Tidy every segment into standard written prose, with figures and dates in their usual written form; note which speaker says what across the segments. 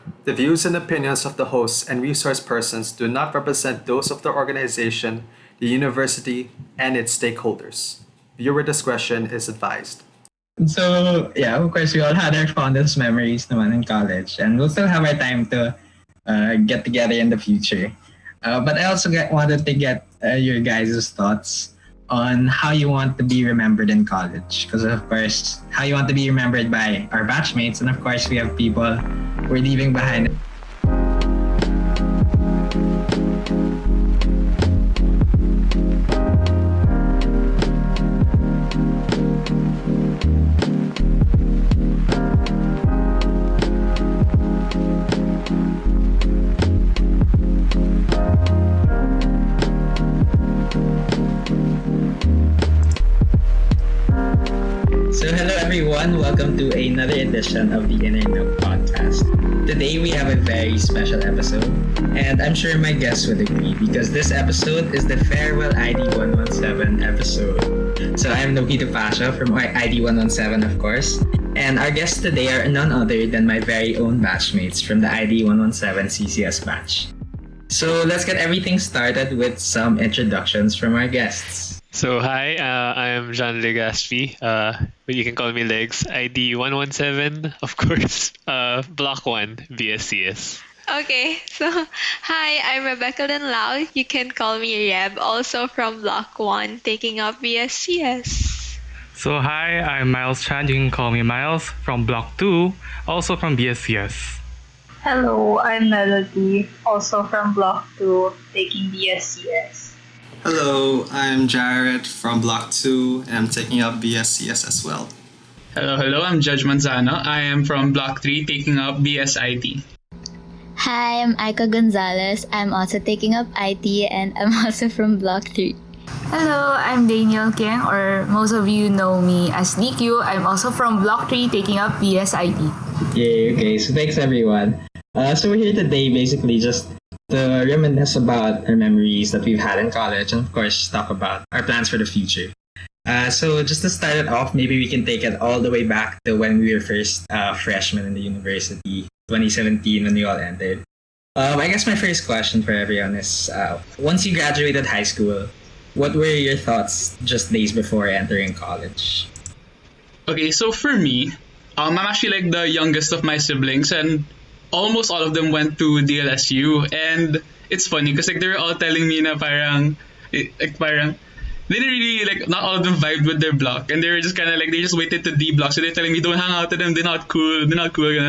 Speaker 1: The views and opinions of the hosts and resource persons do not represent those of the organization, the university, and its stakeholders. Viewer discretion is advised.
Speaker 2: So, yeah, of course, we all had our fondest memories naman in college, and we'll still have our time to get together in the future. But I also wanted to get your guys' thoughts on how you want to be remembered in college. Because, of course, how you want to be remembered by our batchmates, and of course, we have people we're leaving behind. So hello everyone, welcome to another edition of the Inner Nook podcast. Today we have a very special episode, and I'm sure my guests would agree because this episode is the Farewell ID117 episode. So I'm Noki Topacio from ID117, of course, and our guests today are none other than my very own batchmates from the ID117 CCS batch. So let's get everything started with some introductions from our guests.
Speaker 3: So hi, I'm John Legaspi, but you can call me Legs. ID 117, of course, Block 1, BSCS.
Speaker 4: Okay, so hi, I'm Rebecalyn Lao. You can call me Reb, also from Block 1, taking up BSCS.
Speaker 5: So hi, I'm Myles Chan. You can call me Myles from Block 2, also from BSCS.
Speaker 6: Hello, I'm Melody, also from Block 2, taking BSCS.
Speaker 7: Hello, I'm Jarrett from Block 2 and I'm taking up BSCS as well.
Speaker 8: Hello, I'm Judge Manzano. I am from Block 3 taking up BSIT.
Speaker 9: Hi, I'm Yka Gonzales. I'm also taking up IT and I'm also from Block 3.
Speaker 10: Hello, I'm Danielle Quieng, or most of you know me as Niku. I'm also from Block 3 taking up BSIT.
Speaker 2: Yay, okay, so thanks everyone. So we're here today basically just to reminisce about our memories that we've had in college and of course talk about our plans for the future. So just to start it off, maybe we can take it all the way back to when we were first freshmen in the university, 2017 when we all entered. I guess my first question for everyone is, once you graduated high school, what were your thoughts just days before entering college?
Speaker 8: Okay, so for me, I'm actually like the youngest of my siblings, and almost all of them went to DLSU, and it's funny because like they were all telling me na parang they didn't really like, not all of them vibed with their block, and they were just kind of like, they just waited to D block, so they're telling me don't hang out with them, they're not cool, and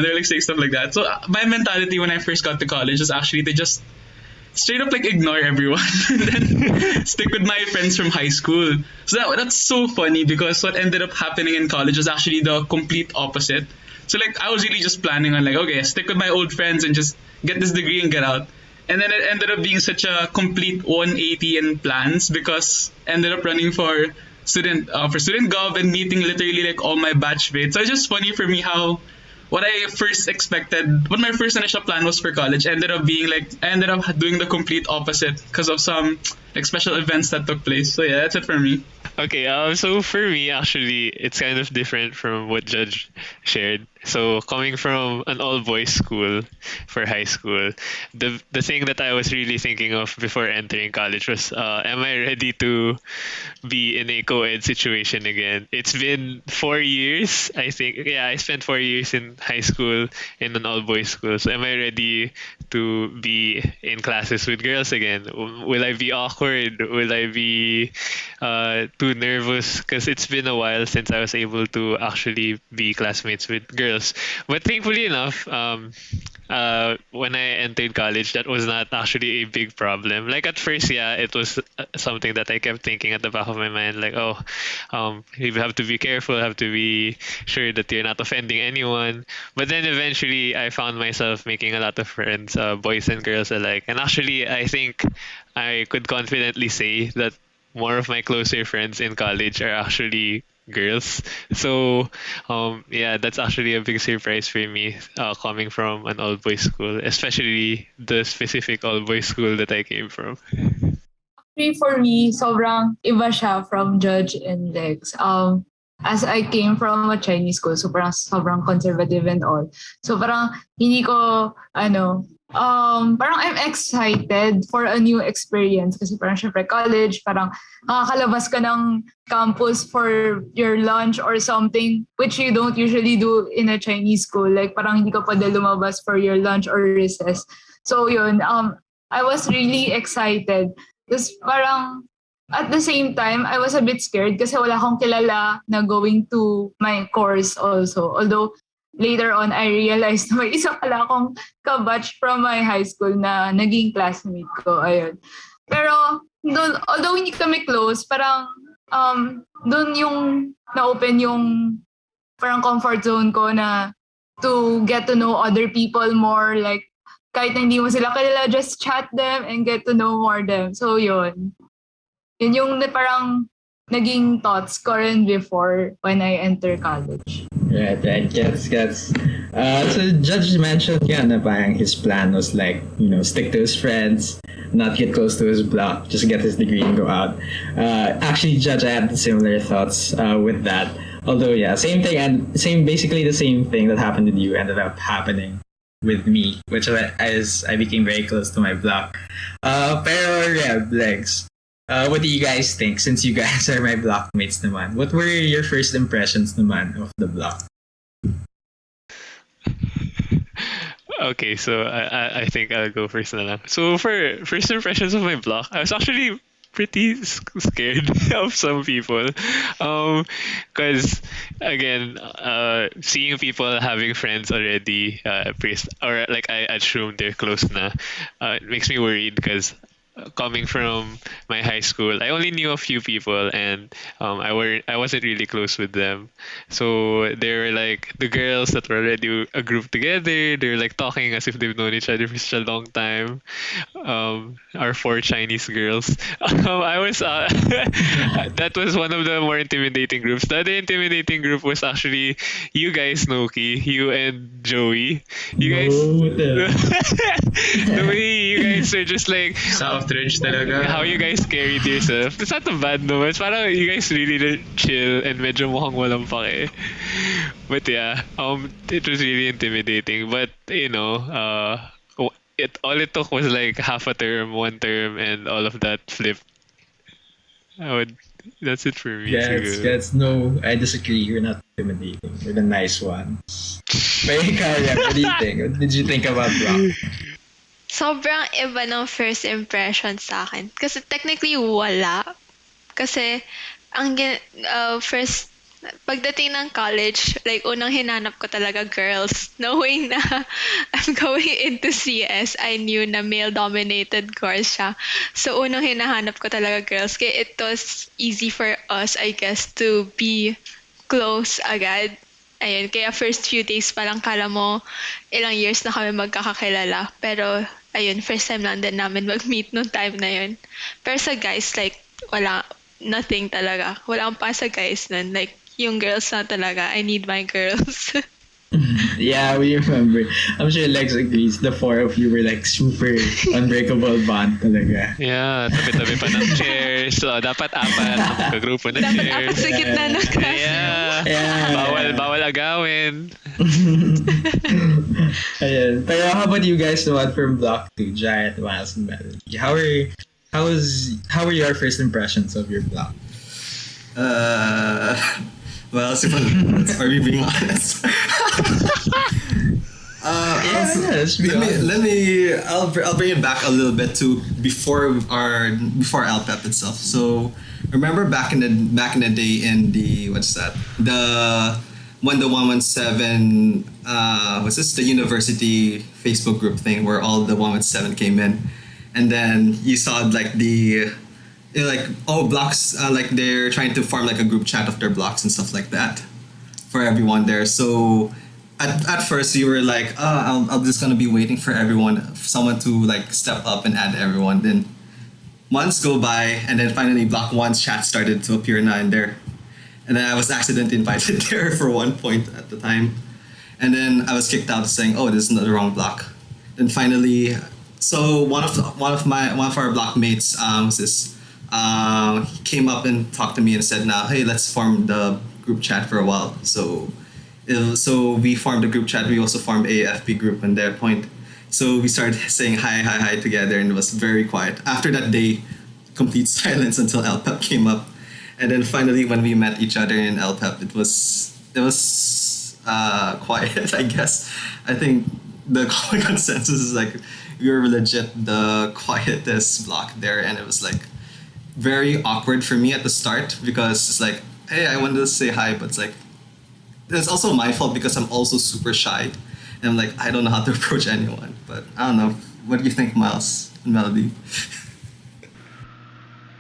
Speaker 8: they're like saying stuff like that. So my mentality when I first got to college is actually to just straight up like ignore everyone and then stick with my friends from high school. So that's so funny because what ended up happening in college was actually the complete opposite. So like I was really just planning on like, okay, stick with my old friends and just get this degree and get out. And then it ended up being such a complete 180 in plans because I ended up running for student gov and meeting literally like all my batchmates. So it's just funny for me how what I first expected, what my first initial plan was for college ended up being like, I ended up doing the complete opposite because of some like special events that took place. So yeah, that's it for me.
Speaker 3: Okay, so for me, actually, it's kind of different from what Judge shared. So coming from an all-boys school for high school, the thing that I was really thinking of before entering college was, am I ready to be in a co-ed situation again? It's been 4 years, I think. Yeah, I spent 4 years in high school in an all-boys school. So am I ready to be in classes with girls again? Will I be awkward? Will I be too nervous? Because it's been a while since I was able to actually be classmates with girls. But thankfully enough, when I entered college, that was not actually a big problem. Like at first, yeah, it was something that I kept thinking at the back of my mind, like, you have to be careful, have to be sure that you're not offending anyone. But then eventually, I found myself making a lot of friends, boys and girls alike. And actually, I think I could confidently say that more of my closer friends in college are actually girls. So yeah, that's actually a big surprise for me, coming from an all boys school, especially the specific all boys school that I came from.
Speaker 10: For me, sobrang iba siya from Judge and Lex. as I came from a Chinese school, so parang sobrang conservative and all. So parang hindi ko, parang I'm excited for a new experience kasi parang syempre college, parang nakakalabas ka ng campus for your lunch or something which you don't usually do in a Chinese school. Like parang hindi ka pwede lumabas for your lunch or recess. So yun, I was really excited. Tapos parang at the same time, I was a bit scared kasi wala akong kilala na going to my course also. Although later on, I realized na may isa pala akong kabatch from my high school na naging classmate ko. Ayun. Pero doon, although hindi kami close, parang doon yung na-open yung parang comfort zone ko na to get to know other people more. Like kahit na hindi mo sila kilala, just chat them and get to know more them. So yun. Yun yung parang naging thoughts ko rin before when I enter college.
Speaker 2: Right. Gets. So Judge mentioned na parang his plan was like, stick to his friends, not get close to his block, just get his degree and go out. Actually, Judge, I had similar thoughts with that. Although, same thing and basically the same thing that happened with you ended up happening with me, which is I became very close to my block. Pero Legs. What do you guys think? Since you guys are my blockmates naman, what were your first impressions naman of the block?
Speaker 3: Okay, so I think I'll go first na lang. So for first impressions of my block, I was actually pretty scared of some people, because again, seeing people having friends already, or like I assume they're close na, it makes me worried because coming from my high school, I only knew a few people, and I wasn't really close with them. So they were like the girls that were already a group together. They were like talking as if they've known each other for such a long time. Our 4 Chinese girls. I was that was one of the more intimidating groups. The other intimidating group was actually you guys, Noki, you and Joey. You guys, the way you guys are just like.
Speaker 8: Outrage talaga.
Speaker 3: How you guys carried yourself. It's not a bad no. It's parang you guys really chill and medyo mukhang walang pake. But it was really intimidating. But all it took was like half a term, 1 term, and all of that flipped. That's it for me.
Speaker 2: No, I disagree. You're not intimidating. You're the nice one. But what do you think? What did you think about Block?
Speaker 4: Sobrang iba ng first impression sa akin. Kasi technically, wala. Kasi, first, pagdating ng college, like, unang hinanap ko talaga girls. Knowing na I'm going into CS, I knew na male-dominated course siya. So, unang hinahanap ko talaga girls. Kaya it was easy for us, I guess, to be close agad. Ayun, kaya first few days palang kala mo ilang years na kami magkakakilala. Pero, ayun, first time lang din namin mag-meet nung time na yun. Pero sa guys, like, nothing talaga. Wala akong pa sa guys nun. Like, yung girls na talaga, I need my girls.
Speaker 2: Yeah, we remember. I'm sure Lex agrees. The 4 of you were like super unbreakable bond talaga.
Speaker 3: Yeah, tabi-tabi pa ng chairs. So, dapat 4 ang magkagrupo ng chairs.
Speaker 4: Dapat 4 sa gitna ng classroom.
Speaker 3: Yeah. Bawal agawin.
Speaker 2: Ayan. Pero how about you guys naman from Block 2, Jarrett, Myles, and Melody? How were your first impressions of your block?
Speaker 7: Well, are we being honest? I'll bring it back a little bit to before LPEP itself. So remember back in the day in the when the 117 the university Facebook group thing where all the 117 came in, and then you saw like blocks, like they're trying to form like a group chat of their blocks and stuff like that for everyone there. So at first you were like, I'm just gonna be waiting for someone to like step up and add everyone. Then months go by, and then finally Block 1's chat started to appear now and there. And then I was accidentally invited there for one point at the time. And then I was kicked out saying, oh, this is the wrong block. Then finally, so one of our blockmates he came up and talked to me and said, now, hey, let's form the group chat for a while. So we formed a group chat. We also formed a FB group at that point. So we started saying hi together, and it was very quiet. After that day, complete silence until LPEP came up, and then finally when we met each other in LPEP, it was quiet. I guess I think the common consensus is like we were legit the quietest block there, and it was like very awkward for me at the start because it's like, hey, I wanted to say hi, but it's like it's also my fault because I'm also super shy, and I'm like I don't know how to approach anyone. But I don't know. What do you think, Miles and Melody?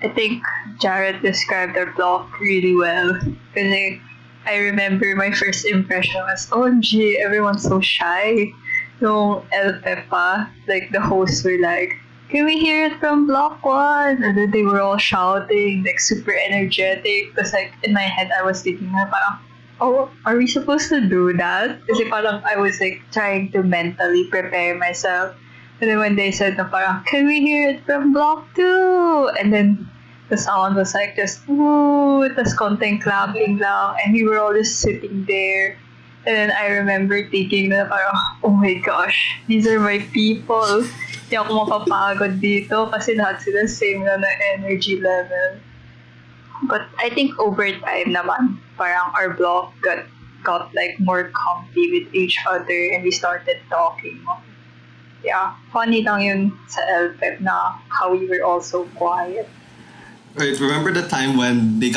Speaker 6: I think Jarrett described our block really well. Because I remember my first impression was, OMG, everyone's so shy. Yung LPEPA, like the hosts were like, can we hear it from block 1? And then they were all shouting, like super energetic. Because like in my head, I was thinking, parang, oh, are we supposed to do that? Kasi parang I was like trying to mentally prepare myself. And then when they said na parang, can we hear it from block 2? And then the sound was like just, woo, tas konting clapping lang. And we were all just sitting there. And then I remember thinking na parang, oh my gosh, these are my people. Hindi ako mapapagod dito kasi lahat sila same na energy level. But I think over time naman, parang our block got like more comfy with each other and we started talking. Yeah, funny lang yun sa LPEP na how we were all so quiet.
Speaker 7: Right, remember the time when they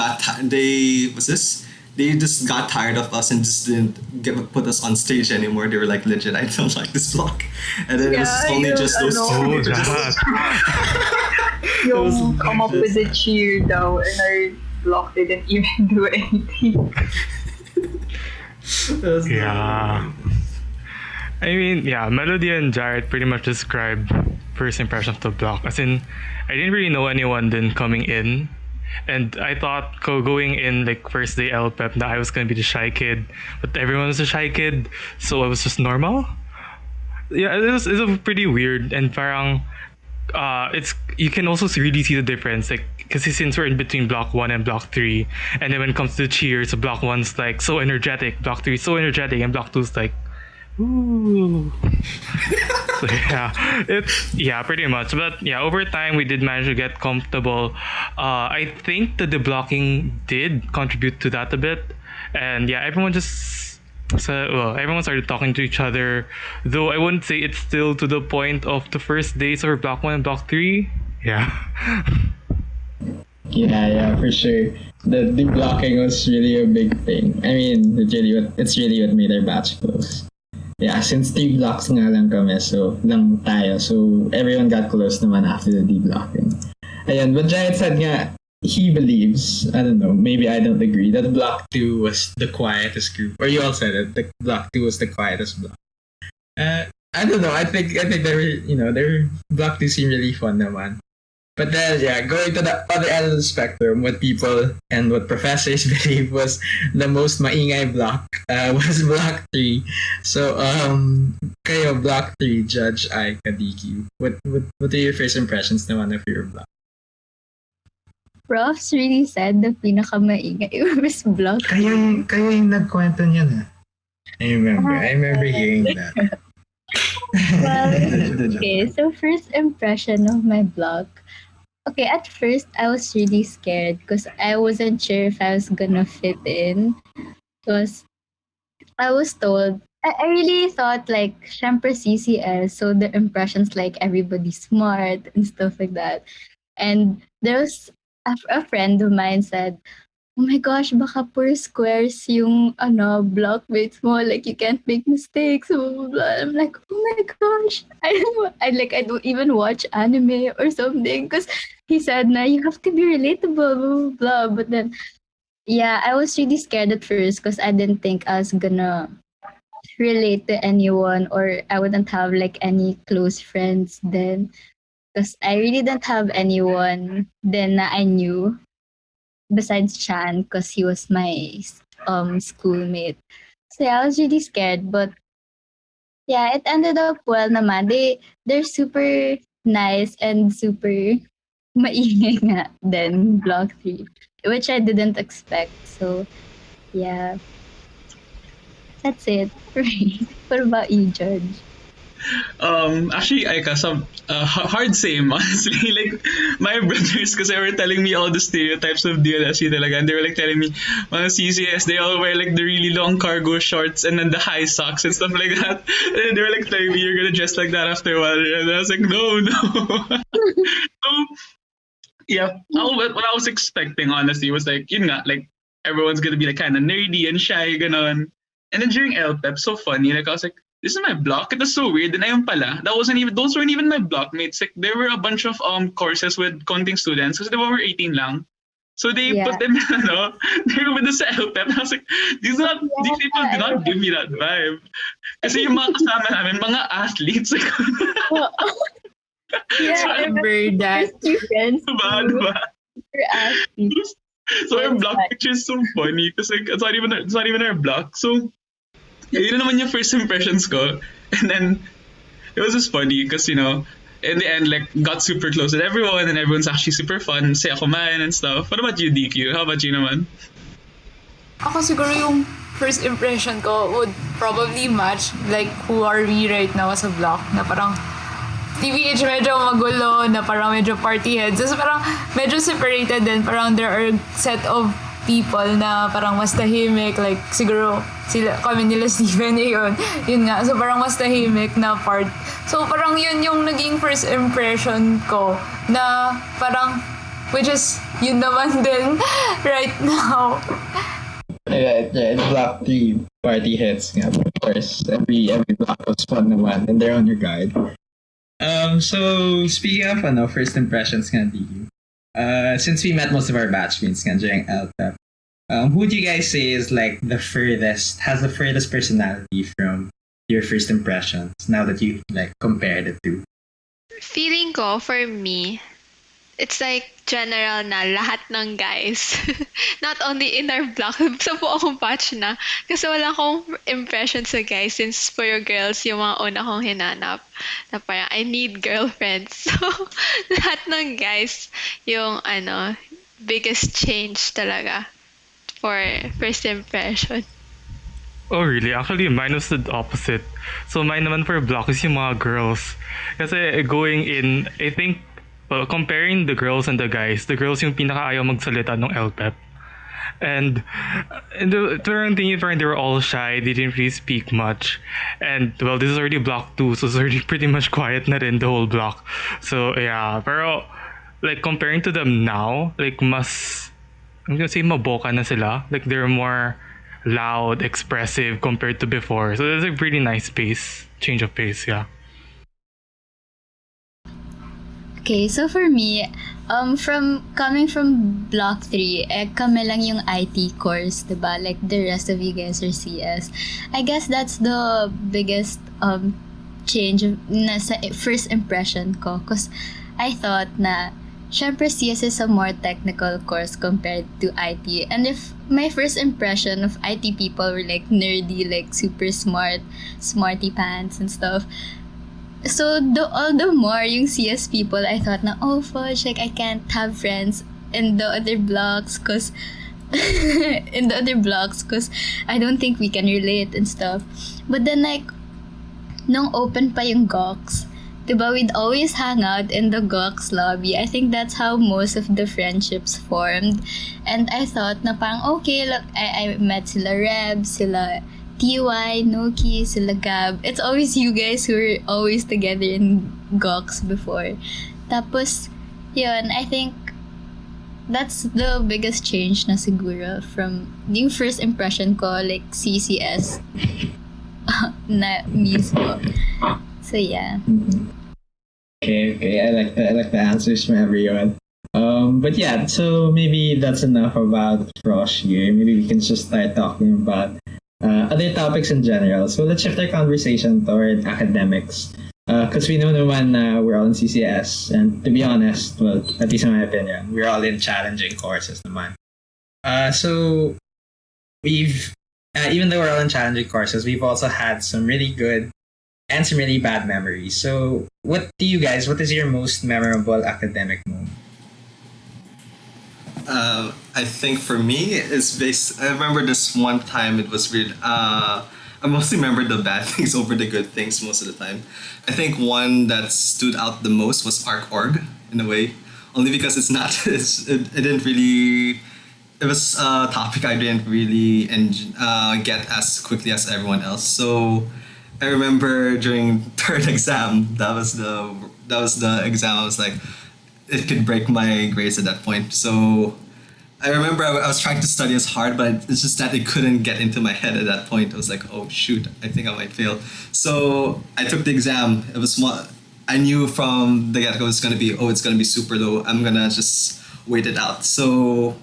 Speaker 7: just got tired of us and just didn't put us on stage anymore. They were like, legit, I don't like this block. And then it was only just those two.
Speaker 6: Yung come up with the cheer daw and our block didn't even do anything.
Speaker 5: Yeah. I mean, yeah, Melody and Jarrett pretty much described first impression of the block. As in, I didn't really know anyone then coming in. And I thought going in like first day LPEP that I was gonna be the shy kid, but everyone was a shy kid, so it was just normal. Yeah, it was pretty weird and parang it's you can also really see the difference like because since we're in between block 1 and block 3, and then when it comes to the cheers, block 1's like so energetic, block 3 is so energetic, and block 2's like ooh. So yeah, pretty much. But yeah, over time we did manage to get comfortable. I think that the blocking did contribute to that a bit, and yeah, everyone started talking to each other. Though I wouldn't say it's still to the point of the first days of block 1 and block 3. Yeah.
Speaker 2: Yeah, for sure. The blocking was really a big thing. I mean, it's really what made our batch close. Yeah, since 3 blocks nga lang kami, so everyone got close naman after the deblocking. Ayan, but Giant said nga, he believes, I don't know, maybe I don't agree, that block 2 was the quietest group. Or you all said it, the block 2 was the quietest block. I don't know, I think block 2 seemed really fun naman. But then, yeah, going to the other end of the spectrum, what people and what professors believe was the most maingay block was block 3. So, kayo, block 3, Judge, Yka, DQ. What are your first impressions naman of your block?
Speaker 9: Profs really said the pinakamaingay was block.
Speaker 2: Kayo yung nagkwento niyan. I remember hearing that.
Speaker 9: Well, okay, so first impression of my block. Okay, at first, I was really scared because I wasn't sure if I was gonna fit in. Because I was told, I really thought like, syempre CCS, so the impressions like everybody's smart and stuff like that. And there was a friend of mine said, oh my gosh, baka pure squares yung blockmates mo, like you can't make mistakes, blah, blah, blah. I'm like, oh my gosh, I don't even watch anime or something because he said na you have to be relatable, blah, blah, blah. But then, yeah, I was really scared at first because I didn't think I was gonna relate to anyone or I wouldn't have like any close friends then because I really didn't have anyone then na I knew besides Chan because he was my schoolmate. So yeah, I was really scared, but yeah, it ended up well naman. They're super nice and super maingay nga then block 3, which I didn't expect. So Yeah, that's it for me. What about you, George?
Speaker 8: Actually, Aika, some hard same, honestly. Like, my brothers, because they were telling me all the stereotypes of DLSU talaga, and they were like telling me, mga CCS, they all wear like the really long cargo shorts and then the high socks and stuff like that. And they were like telling me, you're gonna dress like that after a while. And I was like, no, no. So, yeah, what I was expecting, honestly, was like, yun nga, like, everyone's gonna be like kind of nerdy and shy, ganon. And then during LPEP, so funny, like, I was like, this is my block. It was so weird. And ayun pala, those weren't even my blockmates. Like, there were a bunch of courses with counting students kasi they were 18 lang. So they put them, they were with us sa LPEP. I was like, these people do not give me that vibe. Kasi yung mga kasama namin, mga athletes.
Speaker 10: Yeah,
Speaker 8: So,
Speaker 10: I remember that.
Speaker 8: diba?
Speaker 9: You're asking.
Speaker 8: So our block picture is so funny because like it's not even our block. So yeah, yun na naman yung first impressions ko. And then it was just funny because in the end like got super close with everyone and everyone's actually super fun, saya kumain and stuff. What about you, DQ? How about you naman?
Speaker 10: Ako siguro yung first impression ko would probably match like who are we right now as a block na parang TVH medyo magulo na parang medyo party heads. So parang medyo separated din. Parang there are set of people na parang mas tahimik. Like siguro kami nila Steven yun. Yun nga. So parang mas tahimik na part. So parang yun yung naging first impression ko na parang which is yun naman din right now.
Speaker 2: Right. Block 3 party hits nga. Of course, every block was fun naman and they're on your guide. So speaking of first impressions nga, DQ, since we met most of our batchmates nga during LPEP, who do you guys say is like has the furthest personality from your first impressions now that you like compared it to?
Speaker 4: Feeling ko, for me, it's like general na lahat ng guys. Not only in our block, sa buong batch na. Kasi wala akong impression sa guys since for your girls, yung mga una kong hinanap. Na parang, I need girlfriends. So, lahat ng guys, yung biggest change talaga for first impression.
Speaker 5: Oh, really? Actually, mine was the opposite. So, mine naman for block is yung mga girls. Kasi going in, I think, comparing the girls and the girls yung pinaka-ayaw magsalita ng LPEP. And parang tingin parang they were all shy, they didn't really speak much. And, well, this is already block 2, so it's already pretty much quiet na rin, the whole block. So, yeah. Pero, like, comparing to them now, like, I'm gonna say maboka na sila. Like, they're more loud, expressive compared to before. So there's a pretty nice change of pace, yeah.
Speaker 9: Okay, so for me, coming from Block 3, kami lang yung IT course, diba? Like the rest of you guys are CS. I guess that's the biggest change na sa first impression ko. Cause I thought na, syempre CS is a more technical course compared to IT. And if my first impression of IT people were like nerdy, like super smart, smarty pants and stuff. So all the more yung CS people, I thought na, oh fudge, like I can't have friends in the other blocks cause I don't think we can relate and stuff. But then like, nung open pa yung GOX, diba, we'd always hang out in the GOX lobby. I think that's how most of the friendships formed. And I thought na parang, okay, look, I met sila Reb, sila TY, Noki, sila Gab. It's always you guys who are always together in GOX before. Tapos, yun, I think that's the biggest change na siguro from yung first impression ko, like CCS na mismo. So, yeah.
Speaker 2: Okay. I like the answers from everyone. But yeah, so maybe that's enough about Frosh here. Maybe we can just start talking about other topics in general. So let's shift our conversation toward academics. Because we know naman we're all in CCS, and to be honest, well, at least in my opinion, we're all in challenging courses naman. So we've, even though we're all in challenging courses, we've also had some really good and some really bad memories. So what is your most memorable academic moment?
Speaker 7: I think for me, it's based. I remember this one time. It was really. I mostly remember the bad things over the good things most of the time. I think one that stood out the most was Arc Org in a way, only because it's not. It didn't really. It was a topic I didn't really get as quickly as everyone else. So I remember during third exam, that was the exam. I was like, it could break my grades at that point. So I remember I was trying to study as hard, but it's just that it couldn't get into my head at that point. I was like, oh shoot, I think I might fail. So I took the exam. It was one. I knew from the get-go it's gonna be super low. I'm gonna just wait it out. So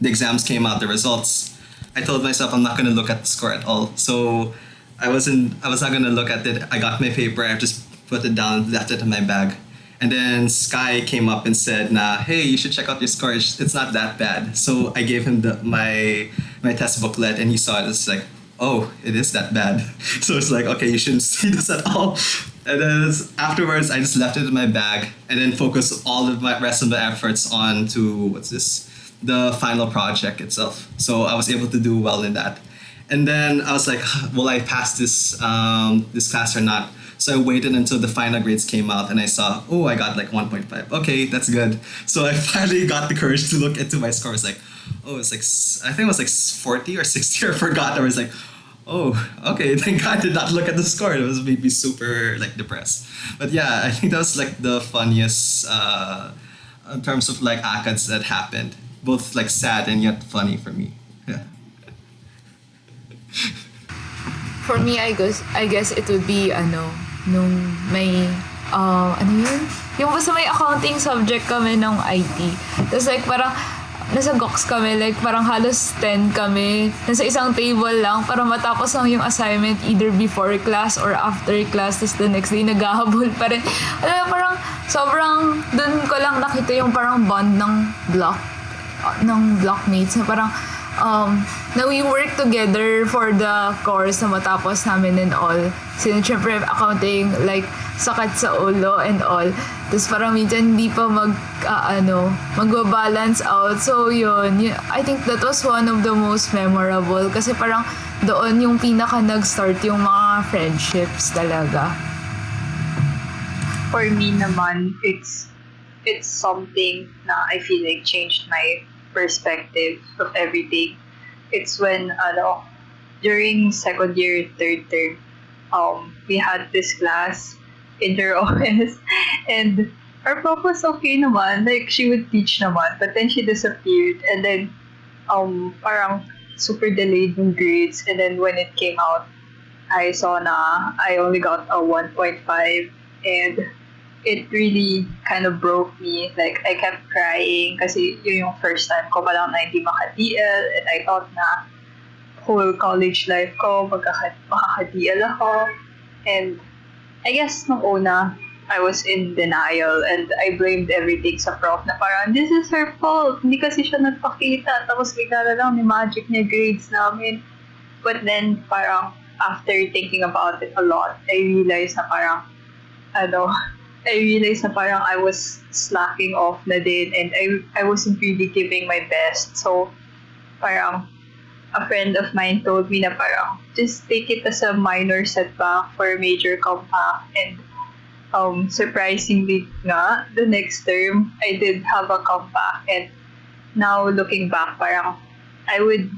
Speaker 7: the exams came out, the results. I told myself I'm not gonna look at the score at all. So I was not gonna look at it. I got my paper, I just put it down, left it in my bag. And then Sky came up and said, "Nah, hey, you should check out your score. It's not that bad." So I gave him my test booklet, and he saw it. It's like, "Oh, it is that bad." So it's like, "Okay, you shouldn't see this at all." And then afterwards, I just left it in my bag, and then focused all of my rest of the efforts on to the final project itself. So I was able to do well in that. And then I was like, "Will I pass this class or not?" So I waited until the final grades came out, and I saw, oh, I got like 1.5. Okay, that's good. So I finally got the courage to look into my score. It's like, oh, it's like, I think it was like 40 or 60. I forgot. I was like, oh, okay. Thank God I did not look at the score. It was made me super like depressed. But yeah, I think that was like the funniest in terms of like ACADS that happened. Both like sad and yet funny for me. Yeah.
Speaker 10: For me, I guess it would be nung may ano yun? Yung basta may accounting subject kami ng IT. Tapos like parang nasa GOX kami, like parang halos 10 kami. Nasa isang table lang para matapos lang yung assignment either before class or after class. Tapos the next day naghahabol pa rin. Alam mo, parang sobrang dun ko lang nakita yung parang bond ng blockmates na parang na we work together for the course na matapos namin and all. Since syempre accounting, like, sakat sa ulo and all. Tapos parang minsan hindi pa magbabalance out. So yun, I think that was one of the most memorable kasi parang doon yung pinaka nag-start yung mga friendships talaga.
Speaker 6: For me naman, it's something na I feel like changed my perspective of everything. It's when during second year, third term, we had this class inter-OS, and our prof was okay naman, like she would teach naman, but then she disappeared, and then parang super delayed yung grades, and then when it came out, I saw na I only got a 1.5, and it really kind of broke me. Like, I kept crying kasi yun yung first time ko pa lang na hindi maka-DL, and I thought na whole college life ko makaka-DL ako. And I guess nung una, I was in denial and I blamed everything sa prof na parang, this is her fault. Hindi kasi siya nagpakita. Tapos bigla na lang ni magic niya grades namin. But then parang after thinking about it a lot, I realized na parang I was slacking off na din, and I wasn't really giving my best. So parang a friend of mine told me na parang just take it as a minor setback for a major comeback. And surprisingly nga, the next term I did have a comeback, and now looking back, parang I would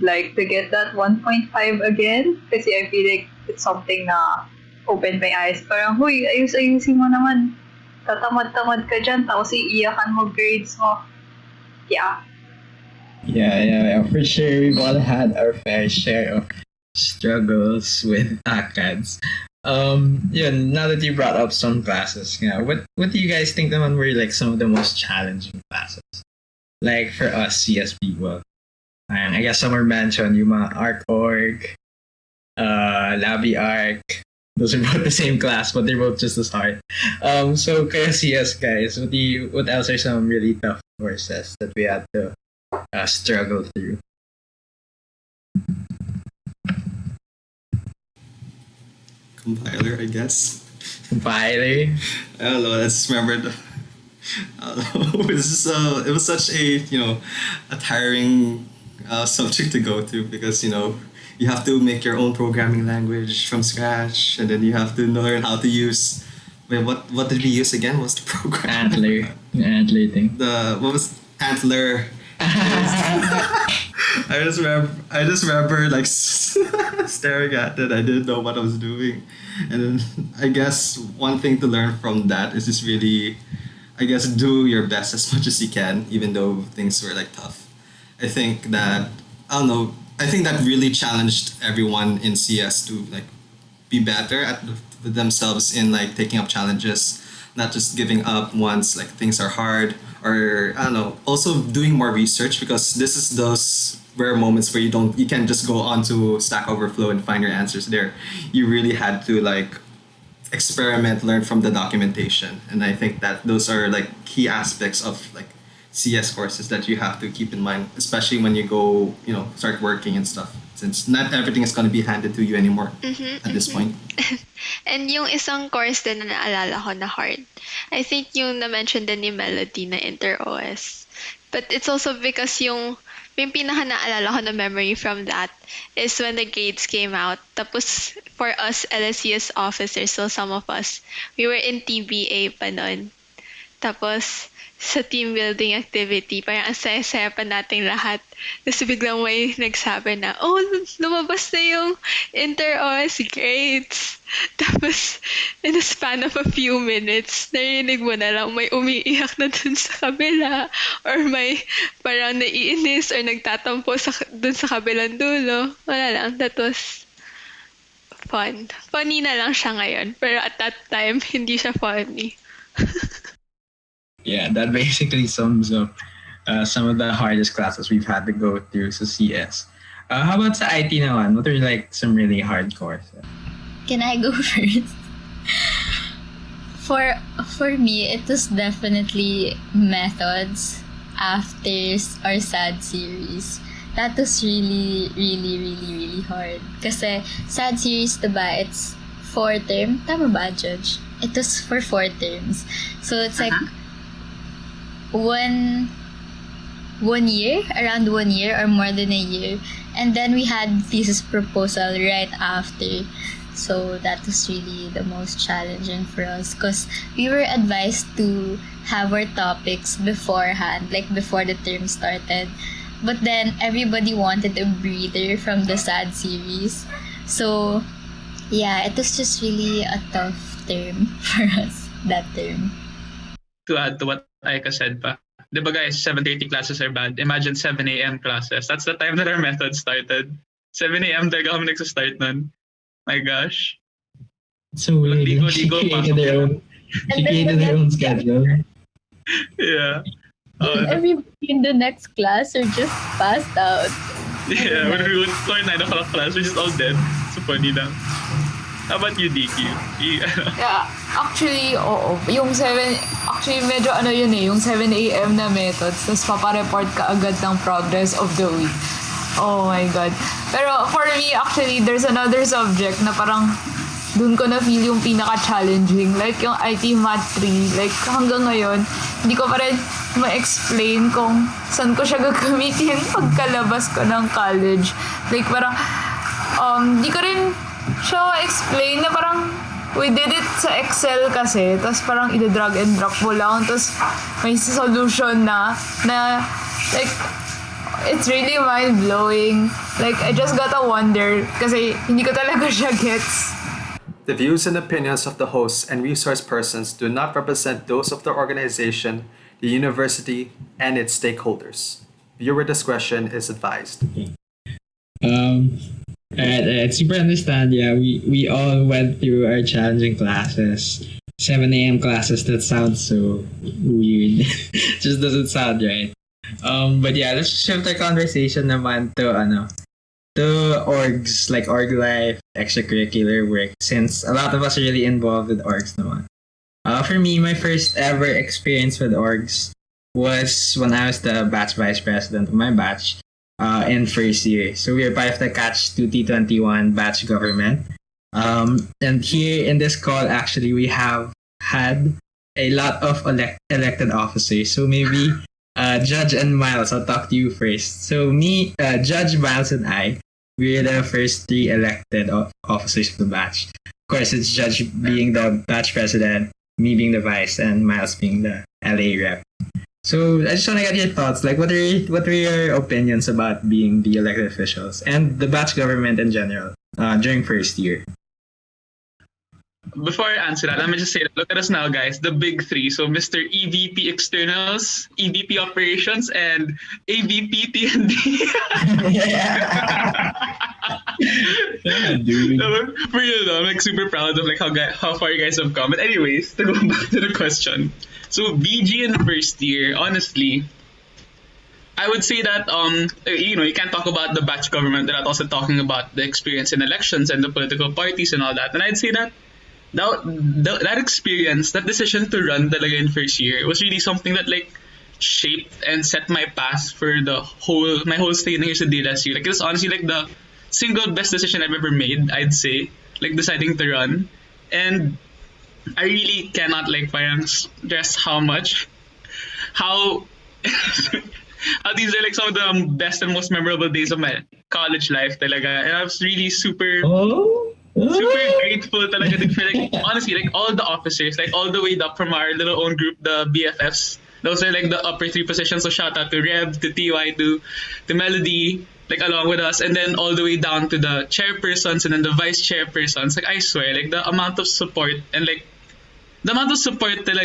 Speaker 6: like to get that 1.5 again kasi I feel like it's something na opened my eyes. Parang, huy, ayusin mo naman. Tatamad-tamad ka dyan, tapos iiyakan mo grades mo. Yeah.
Speaker 2: Yeah. For sure, we've all had our fair share of struggles with ACADS. Now that you brought up some classes, what do you guys think naman were like some of the most challenging classes? Like for us CS people. And I guess some were mentioned, yung mga ArcOrg, Labi Arc. Those are both the same class, but they're both just as hard. So kaya CS guys, what else are some really tough courses that we had to struggle through?
Speaker 7: Compiler, I guess.
Speaker 2: Compiler?
Speaker 7: I don't know. Let's remember It was such a a tiring subject to go through because you have to make your own programming language from scratch, and then you have to learn how to use. Wait, what did we use again? What's the program?
Speaker 2: Antler. The Antler thing.
Speaker 7: The what was Antler? I just remember like staring at it. I didn't know what I was doing, and then I guess one thing to learn from that is just really, I guess, do your best as much as you can, even though things were like tough. I think that I don't know. I think that really challenged everyone in CS to like be better at with themselves in like taking up challenges, not just giving up once like things are hard, or I don't know. Also doing more research, because this is those rare moments where you can't just go onto Stack Overflow and find your answers there. You really had to like experiment, learn from the documentation, and I think that those are like key aspects of like CS courses that you have to keep in mind, especially when you go start working and stuff, since not everything is going to be handed to you anymore at this point.
Speaker 4: And yung isang course din na naalala ko na hard, I think yung na-mention din ni Melody na inter-OS. But it's also because yung pinaka naalala ko na memory from that is when the grades came out. Tapos for us LSCS officers, so some of us, we were in TBA pa nun. Tapos sa team building activity, parang ang saya-saya pa nating lahat. Tapos biglang may nagsabi na, oh, lumabas na yung inter-OS grades. Tapos, in a span of a few minutes, narinig mo na lang may umiiyak na dun sa kabila, or may parang naiinis or nagtatampo dun sa kabilang dulo. Wala lang, that was fun. Funny na lang siya ngayon, pero at that time, hindi siya funny.
Speaker 2: Yeah, that basically sums up some of the hardest classes we've had to go through sa CS. How about sa IT naman? What are like some really hard courses?
Speaker 9: Can I go first? For me, it was definitely methods after our SAD series. That was really, really, really, really hard. Kasi SAD series, diba, it's 4 term. Tama ba, Judge? It was for 4 terms. So it's like one year, around 1 year or more than a year, and then we had thesis proposal right after. So that was really the most challenging for us, because we were advised to have our topics beforehand, like before the term started, but then everybody wanted a breather from the SAD series. So yeah, it was just really a tough term for us, that term.
Speaker 8: To add to what Yka said pa, di ba guys, 7:30 classes are bad. Imagine 7 a.m. classes. That's the time that our method started. 7 a.m. talaga kami nagsastart nun. My gosh.
Speaker 2: So weird. She created their own schedule.
Speaker 8: Yeah.
Speaker 9: And everybody in the next class are just passed out.
Speaker 8: Yeah, when we went to our 9 o'clock class, we're just all dead. So funny lang. How about you, DQ?
Speaker 10: Yeah, actually, oo. Actually, medyo yung 7 a.m. na methods, tapos papareport ka agad ng progress of the week. Oh my God. Pero for me, actually, there's another subject na parang dun ko na feel yung pinaka-challenging. Like yung IT Math 3. Like hanggang ngayon, hindi ko pa rin ma-explain kung saan ko siya gagamitin pagkalabas ko ng college. Like parang, hindi ko rin siya ma-explain na parang we did it sa Excel kasi, tapos parang ida-drag and drop mo lang, tapos may solution na like, it's really mind-blowing. Like, I just gotta wonder kasi hindi ko talaga siya gets.
Speaker 1: The views and opinions of the hosts and resource persons do not represent those of the organization, the university, and its stakeholders. Viewer discretion is advised.
Speaker 2: Alright, super understand. Yeah, we all went through our challenging classes. 7 a.m. classes, that sounds so weird. Just doesn't sound right. But yeah, let's shift our conversation naman to orgs, like org life, extracurricular work, since a lot of us are really involved with orgs naman. For me, my first ever experience with orgs was when I was the batch vice president of my batch in first year. So we are part of the Catch 2021 batch government. And here in this call, actually, we have had a lot of elected officers. So maybe Judge and Miles, I'll talk to you first. So me, Judge, Miles, and I, we're the first three elected officers of the batch. Of course, it's Judge being the batch president, me being the vice, and Miles being the LA rep. So I just want to get your thoughts. Like, what are your opinions about being the elected officials and the batch government in general during first year?
Speaker 8: Before I answer that, let me just say that look at us now, guys. The big three. So Mr. EVP Externals, EVP Operations, and AVP TND.
Speaker 2: Yeah, dude.
Speaker 8: So, for real though, I'm like super proud of like how far you guys have come. But anyways, to go back to the question. So BG in first year, honestly, I would say that you can't talk about the batch government without also talking about the experience in elections and the political parties and all that. And I'd say that that experience, that decision to run talaga in first year was really something that like shaped and set my path for my whole stay in here sa DLSU. Like, it was honestly like the single best decision I've ever made, I'd say, like deciding to run. And I really cannot like parang stress how these are like some of the best and most memorable days of my college life talaga. And I was really super grateful talaga for like honestly like all the officers, like all the way up from our little own group, the BFFs. Those are like the upper three positions. So shout out to Reb, to TY, to Melody, like along with us, and then all the way down to the chairpersons and then the vice chairpersons. Like, I swear, like the amount of support talaga,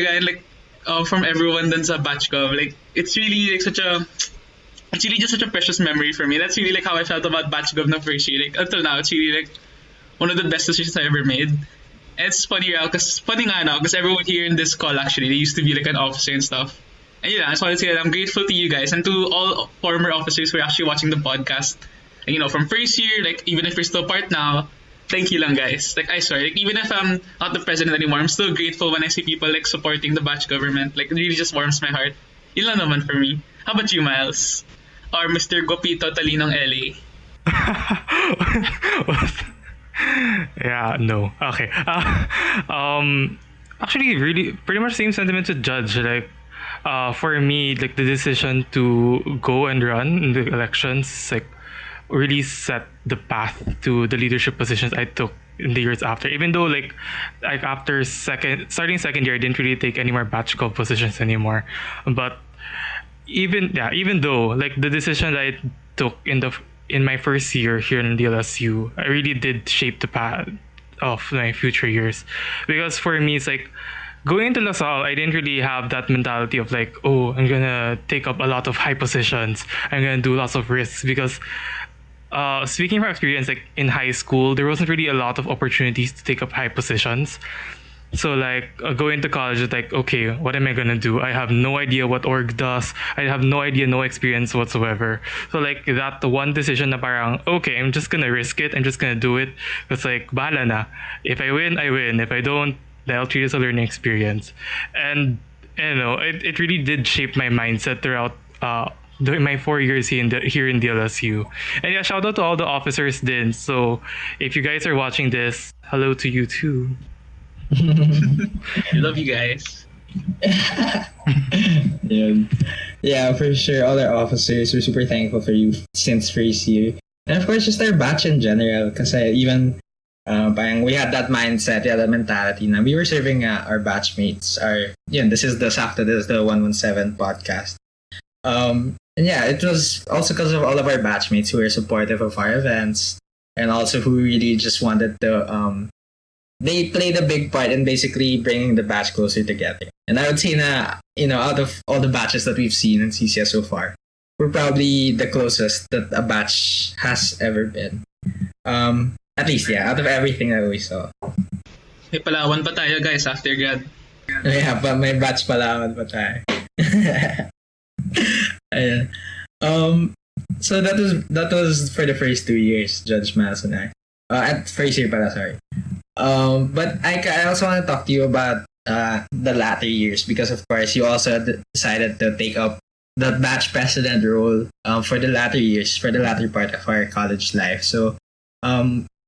Speaker 8: and like from everyone dun sa batchcom, like it's really like just such a precious memory for me. That's really like how I felt about batchcom na first year. Like until now, it's really like one of the best decisions I ever made. And it's funny now because everyone here in this call actually, they used to be like an officer and stuff. And I just wanted to say that I'm grateful to you guys and to all former officers who are actually watching the podcast. And from first year, like even if we're still part now, thank you lang guys. Like, I swear, like even if I'm not the president anymore, I'm still grateful when I see people like supporting the batch government. Like, it really just warms my heart. Yun lang naman for me. How about you, Miles? Or Mr. Gopito Talinong LA?
Speaker 5: Yeah, no. Okay. Actually, really, pretty much same sentiment to Judge. Like, for me, like the decision to go and run in the elections, like, really set the path to the leadership positions I took in the years after. Even though, like after starting second year, I didn't really take any more batch call positions anymore. But even though like the decision that I took in my first year here in DLSU, I really did shape the path of my future years. Because for me, it's like going into LaSalle, I didn't really have that mentality of like, oh, I'm gonna take up a lot of high positions, I'm gonna do lots of risks. Because speaking from experience, like in high school, there wasn't really a lot of opportunities to take up high positions. So like going to college is like, okay, what am I gonna do? I have no idea what org does. I have no experience whatsoever. So like that one decision na parang, okay, I'm just gonna risk it. I'm just gonna do it. It's like, bahala na. If I win, I win. If I don't, then I'll treat it as a learning experience. And it really did shape my mindset throughout during my 4 years here in DLSU. And yeah, shout out to all the officers then. So if you guys are watching this, hello to you too.
Speaker 8: I love you guys.
Speaker 2: Yeah, for sure. All our officers, we're super thankful for you since first year. And of course, just our batch in general. Because even we had that mindset, that mentality. Na we were serving our batchmates. This is the 117 podcast. And yeah, it was also because of all of our batchmates who were supportive of our events and also who really just wanted to they played a big part in basically bringing the batch closer together. And I would say out of all the batches that we've seen in CCS so far, we're probably the closest that a batch has ever been. At least, out of everything that we saw.
Speaker 8: May Palawan pa tayo, guys, after grad.
Speaker 2: Yeah, but may batch Palawan pa tayo. Ayan. So that was for the first 2 years, Judge Miles and I. At first year pala, sorry. But I also want to talk to you about the latter years because of course you also decided to take up the batch president role for the latter years, for the latter part of our college life. So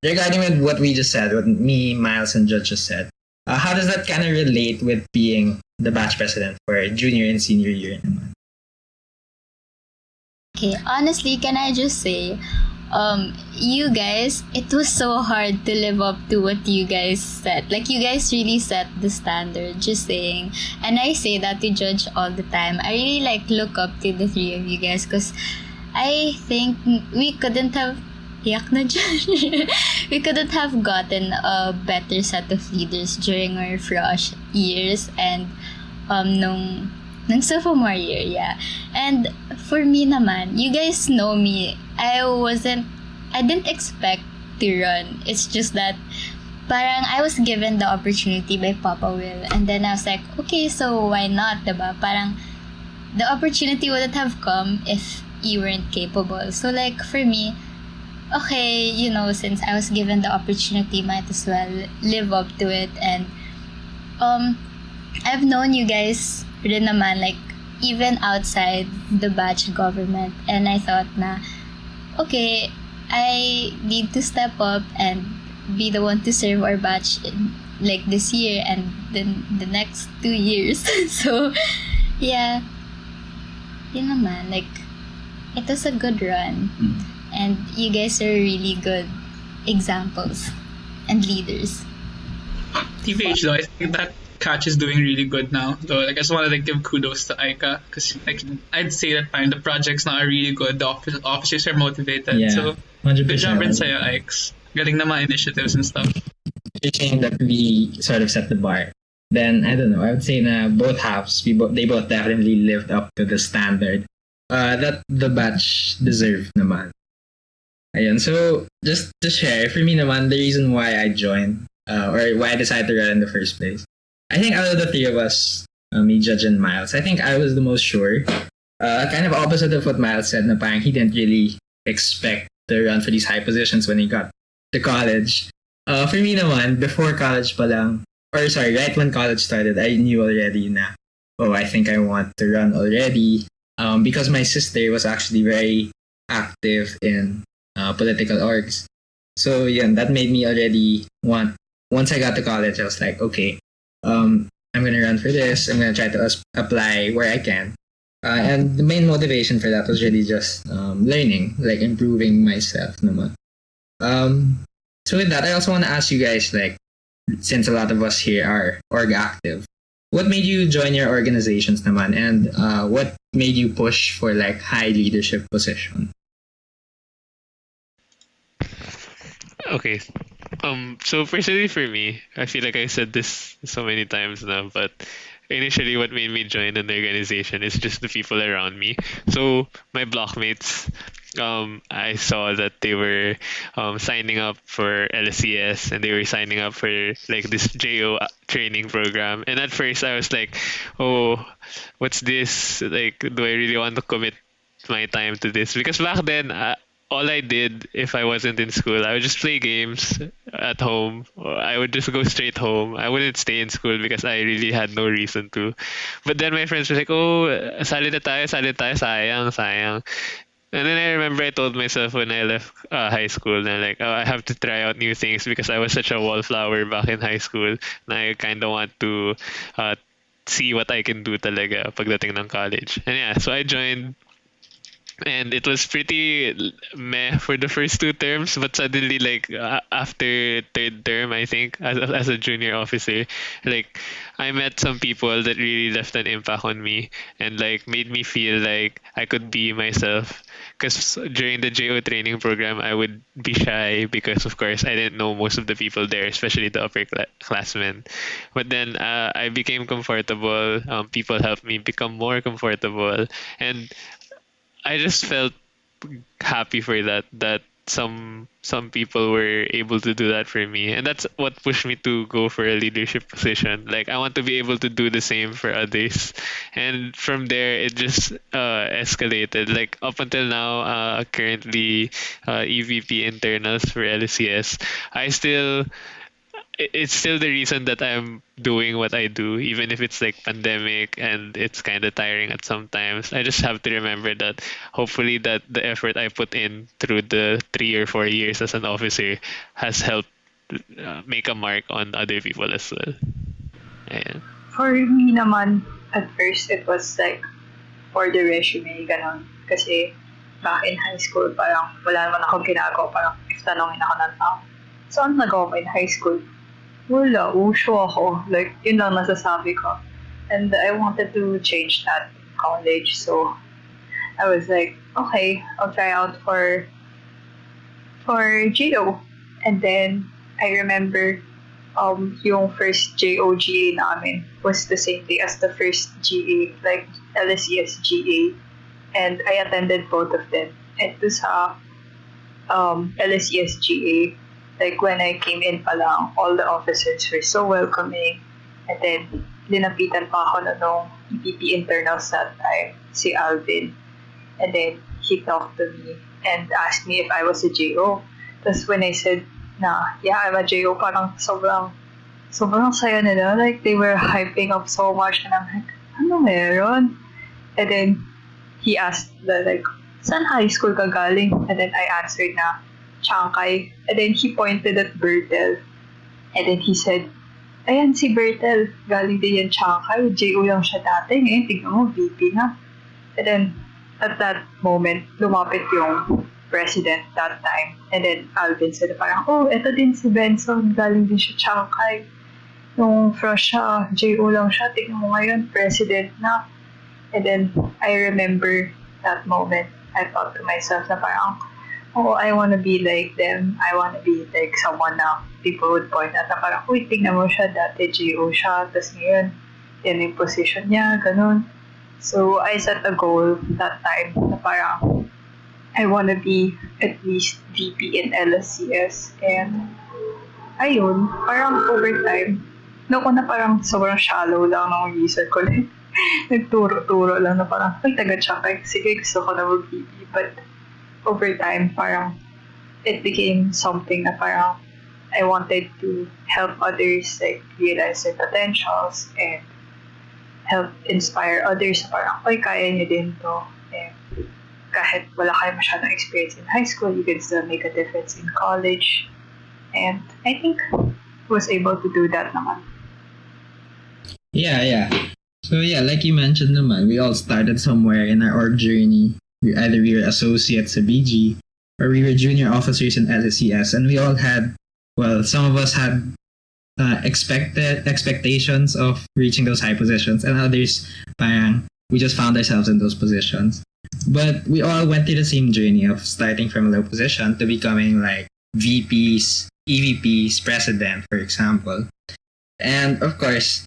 Speaker 2: regarding with what we just said, what me, Miles, and Judge just said, How does that kind of relate with being the batch president for junior and senior year?
Speaker 9: Okay, honestly, can I just say, you guys, it was so hard to live up to what you guys set. Like, you guys really set the standard, just saying. And I say that to Judge all the time. I really, look up to the three of you guys because I think we couldn't have yak na dyan. We couldn't have gotten a better set of leaders during our fresh years and nung sophomore year, yeah. And for me naman, you guys know me. I didn't expect to run. It's just that parang I was given the opportunity by Papa Will, and then I was like, okay, so why not, diba? Parang the opportunity wouldn't have come if you weren't capable. So for me, okay, since I was given the opportunity, might as well live up to it. And I've known you guys rin naman, even outside the batch government, and I thought na, okay, I need to step up and be the one to serve our batch in, this year and then the next 2 years. So yeah, yun naman, it was a good run. And you guys are really good examples and leaders.
Speaker 8: TBH though, I think that catch is doing really good now. Though, I just want to give kudos to Yka because I'd say that the projects now are really good. The officers are motivated.
Speaker 2: Yeah,
Speaker 8: So
Speaker 2: 100%.
Speaker 8: good job rin sa'yo, Ykes. Galing na mga initiatives and stuff.
Speaker 2: You're saying that we sort of set the bar. Then I don't know. I would say na both halves, they both definitely lived up to the standard that the batch deserved naman. Ayun. So just to share, for me naman, the reason why I joined or why I decided to run in the first place. I think out of the three of us, me, Judge, and Myles, I think I was the most sure. Kind of opposite of what Myles said, na parang he didn't really expect to run for these high positions when he got to college. For me naman, before college pa lang, right when college started, I knew already na, I think I want to run already. Because my sister was actually very active in political orgs. So yeah, that made me already once I got to college, I was like, okay, I'm gonna run for this. I'm gonna try to apply where I can. And the main motivation for that was really just learning, improving myself naman. So with that, I also want to ask you guys, since a lot of us here are org active, what made you join your organizations naman, and what made you push for high leadership position?
Speaker 3: Okay. So personally for me, I feel like I said this so many times now, but initially what made me join an organization is just the people around me. So my blockmates, I saw that they were signing up for LSCS and they were signing up for this JO training program. And at first I was like, oh, what's this? Do I really want to commit my time to this? Because back then, all I did if I wasn't in school, I would just play games at home. Or I would just go straight home. I wouldn't stay in school because I really had no reason to. But then my friends were like, oh, sali na tayo, sayang, sayang. And then I remember I told myself when I left high school, na I have to try out new things because I was such a wallflower back in high school. And I kind of want to see what I can do talaga pagdating ng college. And yeah, so I joined. And it was pretty meh for the first 2 terms, but suddenly, after 3rd term, I think, as a junior officer, I met some people that really left an impact on me and made me feel like I could be myself. Because during the JO training program, I would be shy because, of course, I didn't know most of the people there, especially the upperclassmen. But then I became comfortable. People helped me become more comfortable, and I just felt happy for that some people were able to do that for me, and that's what pushed me to go for a leadership position. I want to be able to do the same for others, and from there it just escalated. Up until now, currently EVP internals for LCS, it's still the reason that I'm doing what I do, even if it's pandemic and it's kind of tiring at some times. I just have to remember that hopefully that the effort I put in through the 3 or 4 years as an officer has helped make a mark on other people as well. Ayan.
Speaker 6: For me naman, at first, it was like for the resume, ganon. Kasi back in high school, parang wala naman akong ginagawa. Parang if tanongin ako ng tao, saan nagawa ko in high school? Wala, usyo ako. Like, yun lang nasasabi ko. And I wanted to change that in college. So, I was like, okay, I'll try out for JO. And then, I remember yung first JOGA namin was the same day as the first GA, like LSES GA. And I attended both of them. And to sa LSES GA, like when I came in pa lang, all the officers were so welcoming. And then, linapitan pa ako nung EPP internals that time, si Alvin. And then, he talked to me and asked me if I was a JO. Tapos when I said, yeah, I'm a JO, parang sobrang saya nila. Like, they were hyping up so much. And I'm like, ano meron? And then, he asked, like, saan high school ka galing? And then I answered na, Chiangkai. And then he pointed at Bertel. And then he said, ayan si Bertel, galing din yan Chiangkai. JO lang siya dati. Ngayon, tignan mo, VP na. And then, at that moment, lumapit yung president that time. And then Alvin said parang, oh, eto din si Benson, galing din siya Chiangkai. Nung fresh siya, JO lang siya, tignan mo ngayon, president na. And then, I remember that moment. I thought to myself na parang, oh, I want to be like them. I want to be like someone na people would point at na parang, uy, tignan mo siya, dati JO siya, tapos ngayon, yan yung position niya, ganun. So, I set a goal that time na parang, I want to be at least VP in LSCS. And, ayun, parang over time, noong una parang sobrang shallow lang ng reason ko. Like, nagturo-turo lang na parang, ay, taga-Chiangkai, sige, gusto ko na mag-VP. But, over time, parang, it became something na parang, I wanted to help others, like, realize their potentials and help inspire others na parang, ay, kaya niyo din to. And kahit wala kayo masyadong experience in high school, you can still make a difference in college. And I think I was able to do that naman.
Speaker 2: Yeah. So yeah, like you mentioned naman, we all started somewhere in our org journey. Either we were associates at BG or we were junior officers in LSCS, and we all had, well, some of us had expectations of reaching those high positions, and others, parang, we just found ourselves in those positions. But we all went through the same journey of starting from a low position to becoming like VPs, EVPs, president, for example. And of course,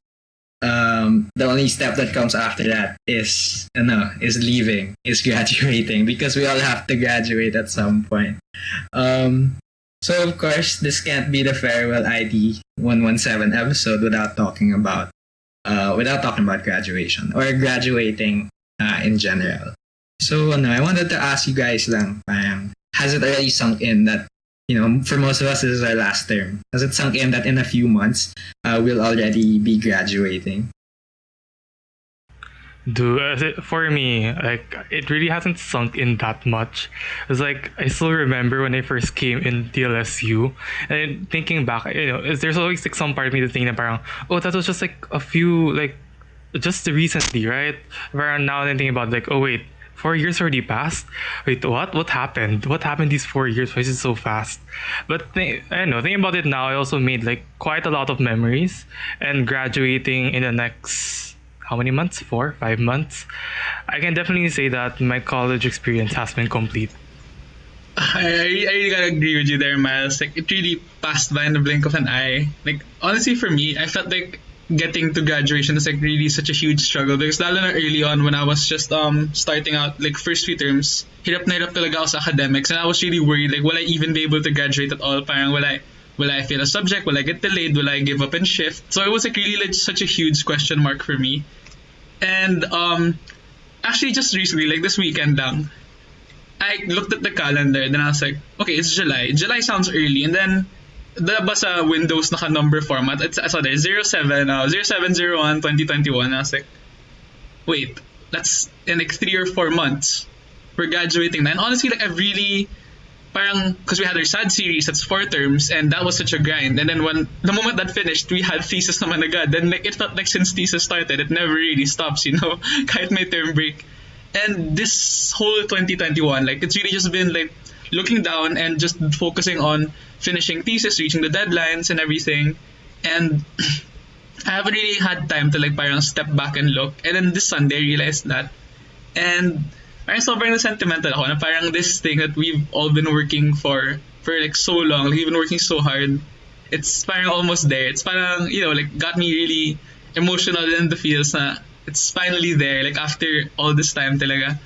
Speaker 2: the only step that comes after that is leaving, is graduating, because we all have to graduate at some point. So of course, this can't be the farewell ID 117 episode without talking about graduation or graduating in general. So I wanted to ask you guys lang, has it already sunk in that, for most of us, this is our last term. Has it sunk in that in a few months, we'll already be graduating?
Speaker 5: For me, like, it really hasn't sunk in that much. It's like, I still remember when I first came in DLSU, and thinking back, there's always like some part of me that think that parang, oh, that was just like a few, like, just recently, right? Parang now I'm thinking about like, oh wait, 4 years already passed? Wait, what? What happened? What happened these 4 years? Why is it so fast? But I don't know, thinking about it now, I also made like quite a lot of memories, and graduating in the next, how many months? 4, 5 months? I can definitely say that my college experience has been complete.
Speaker 8: I really gotta agree with you there, Myles. Like, it really passed by in the blink of an eye. Like, honestly, for me, I felt like getting to graduation is like really such a huge struggle, because lalo na early on when I was just starting out, like first few terms, hirap talaga ako sa academics, and I was really worried, like, will I even be able to graduate at all? Parang will I fail a subject? Will I get delayed? Will I give up and shift? So it was like really like such a huge question mark for me. And actually just recently, like this weekend lang, I looked at the calendar and then I was like, okay, it's July. July sounds early. And then the sa Windows naka-number format, I saw there 07/01/2021. I was like, wait, that's in like 3 or 4 months. We're graduating now. And honestly, like, I've really parang, because we had our SAD series, that's 4 terms, and that was such a grind. And then when the moment that finished, we had thesis naman agad. Then like, it felt like since thesis started, it never really stops, kahit may term break. And this whole 2021, like, it's really just been like looking down and just focusing on finishing thesis, reaching the deadlines and everything. And I haven't really had time to like parang step back and look. And then this Sunday, I realized that. And parang sobrang sentimental ako na parang this thing that we've all been working for like so long, like we've been working so hard. It's parang almost there. It's parang, like got me really emotional in the feels na it's finally there, like after all this time talaga.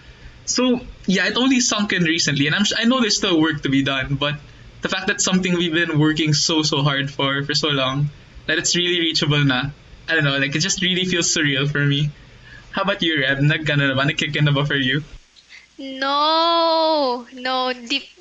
Speaker 8: So yeah, it only sunk in recently, and I know there's still work to be done, but the fact that something we've been working so hard for so long, that it's really reachable na, I don't know, like it just really feels surreal for me. How about you, Reb? Nag-kick in na ba for you?
Speaker 4: No,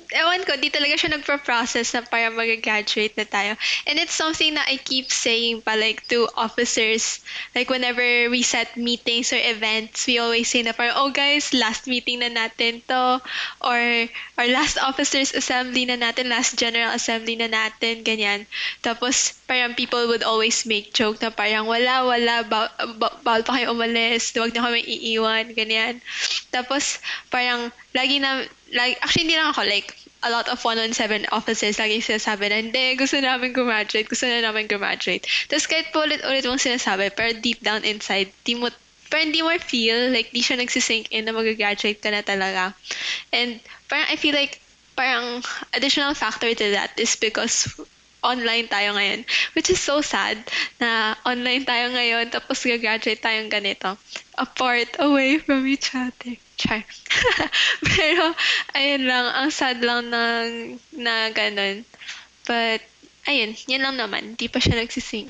Speaker 4: ewan ko, di talaga siya nagpa-process na para mag-graduate na tayo. And it's something that I keep saying pa, like, to officers. Like, whenever we set meetings or events, we always say na parang, oh guys, last meeting na natin to. Or last officers assembly na natin, last general assembly na natin, ganyan. Tapos, parang people would always make joke na parang, wala, bawal pa kayo umalis, huwag na kami iiwan, ganyan. Tapos, parang, actually, hindi lang ako, like, a lot of 117 officers lagi sinasabi na, hindi, gusto na namin graduate. Tapos kahit po ulit mong sinasabi, pero deep down inside, parang di mo feel, like, di siya nagsisink in na mag-graduate ka na talaga. And parang I feel like, parang additional factor to that is because online tayo ngayon, which is so sad na online tayo ngayon, tapos graduate tayong ganito, apart, away from each other. Char. Pero, ayun lang, ang sad lang na ganun. But, ayun, yan lang naman, di pa siya nagsising.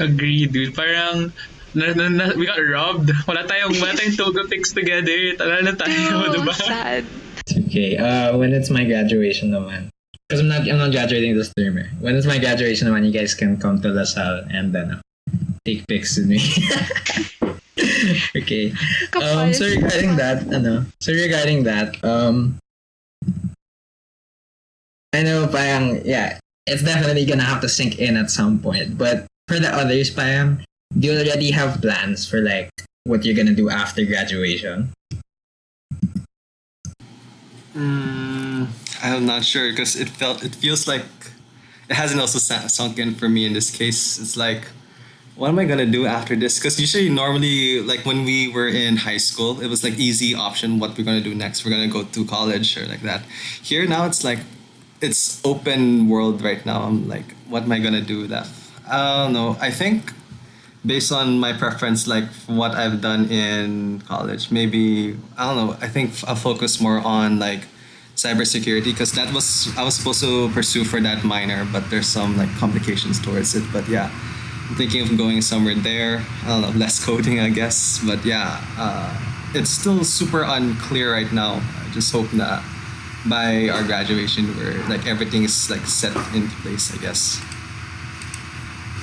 Speaker 8: Agree, dude. Parang, we got robbed. Wala tayong Togo pics together. Tala na tayo, diba?
Speaker 4: Sad.
Speaker 2: Okay, when it's my graduation naman. Because I'm not graduating this term. When it's my graduation naman, you guys can come to LaSalle and then take pics with me. Okay. So regarding that, I know parang, yeah, it's definitely gonna have to sink in at some point. But for the others, parang, do you already have plans for like what you're gonna do after graduation?
Speaker 7: I'm not sure because it feels like it hasn't also sunk in for me in this case. It's like, what am I gonna do after this? Because usually, normally, like when we were in high school, it was like easy option. What we're gonna do next? We're gonna go to college or like that. Here now, it's like it's open world right now. I'm like, what am I gonna do with that? I don't know. I think based on my preference, like what I've done in college, maybe I don't know. I think I'll focus more on like cybersecurity because I was supposed to pursue for that minor, but there's some like complications towards it. But yeah. I'm thinking of going somewhere there. I don't know, less coding, I guess. But yeah, it's still super unclear right now. I just hope that by our graduation, where like everything is like set into place, I guess.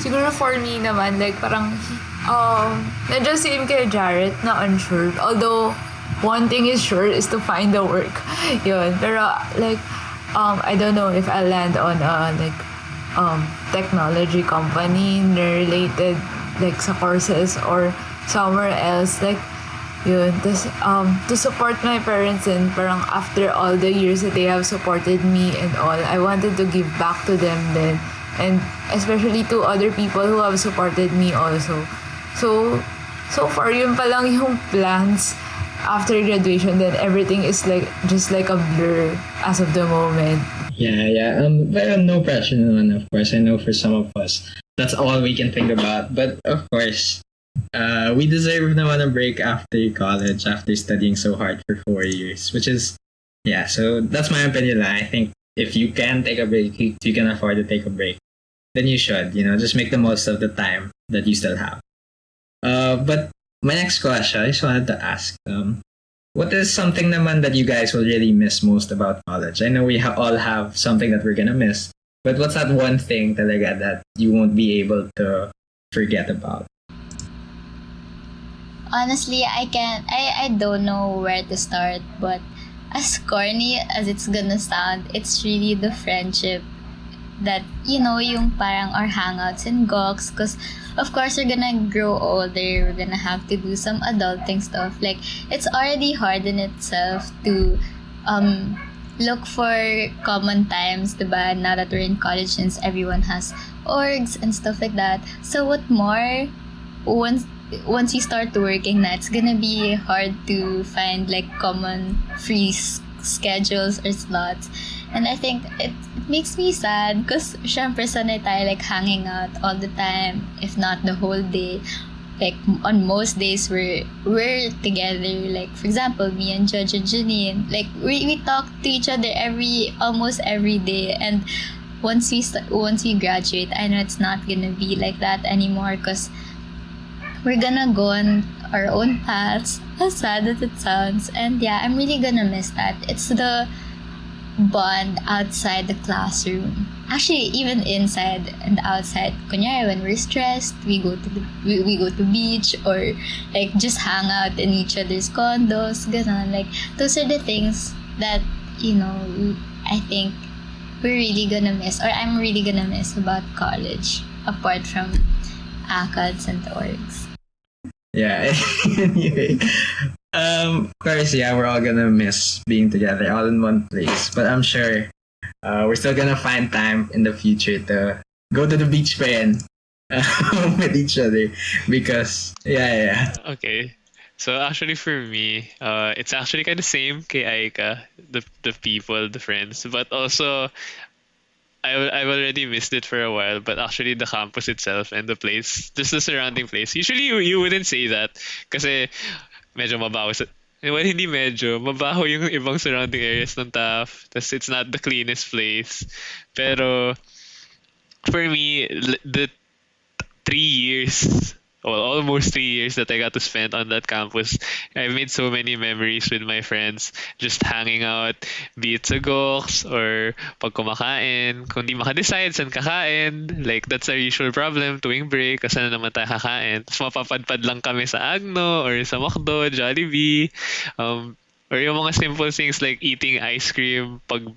Speaker 10: Siguro for me naman, like parang, medyo same kay Jarrett na unsure. Although, one thing is sure is to find the work. Yun. Pero like, I don't know if I'll land on technology company related like sa courses or somewhere else like yun. To support my parents and parang after all the years that they have supported me and all, I wanted to give back to them then, and especially to other people who have supported me also. So far yun pa lang yung plans after graduation, then everything is like just like a blur as of the moment.
Speaker 2: Yeah. But no pressure naman, of course. I know for some of us, that's all we can think about. But of course, we deserve naman a break after college, after studying so hard for 4 years, which is, yeah, so that's my opinion. I think if you can take a break, if you can afford to take a break, then you should, just make the most of the time that you still have. But my next question, I just wanted to ask, what is something naman that you guys will really miss most about college? I know we all have something that we're gonna miss, but what's that one thing talaga that you won't be able to forget about?
Speaker 9: Honestly, I don't know where to start, but as corny as it's gonna sound, it's really the friendship that, yung parang our hangouts and gawks. Because, of course, we're gonna grow older. We're gonna have to do some adulting stuff. Like, it's already hard in itself to look for common times, diba? Now that we're in college, since everyone has orgs and stuff like that. So what more, once we start working na, it's gonna be hard to find like common free schedules or slots. And I think it makes me sad because syempre sanay tayo like hanging out all the time, if not the whole day. Like on most days we're together. Like for example, me and Judge and Janine, like we talk to each other almost every day. And once we graduate, I know it's not gonna be like that anymore because we're gonna go on our own paths, as sad as it sounds. And yeah, I'm really gonna miss that. It's the bond outside the classroom. Actually, even inside and outside. Kunyari, when we're stressed, we go to beach or like just hang out in each other's condos. Ganon. Like those are the things that I think we're really gonna miss, or I'm really gonna miss about college, apart from ACADS and orgs.
Speaker 2: Yeah. Anyway, of course, yeah, we're all gonna miss being together all in one place. But I'm sure we're still gonna find time in the future to go to the beach and with each other. Because yeah.
Speaker 3: Okay. So actually for me, it's actually kind of same kay Yka, the people, the friends, but also I've already missed it for a while, but actually the campus itself and the place, just the surrounding place. Usually you wouldn't say that kasi medyo mabaho well, hindi medyo. Mabaho yung ibang surrounding areas ng TAF. Tas it's not the cleanest place. Pero for me, the 3 years, well, almost 3 years that I got to spend on that campus, I've made so many memories with my friends, just hanging out, be it sa goks or pag kumakain, kung di makadecide saan kakain, like that's our usual problem tuwing break, kasi na naman tayo kakain. Tapos mapapadpad lang kami sa Agno or sa McDo, Jollibee, or yung mga simple things like eating ice cream pag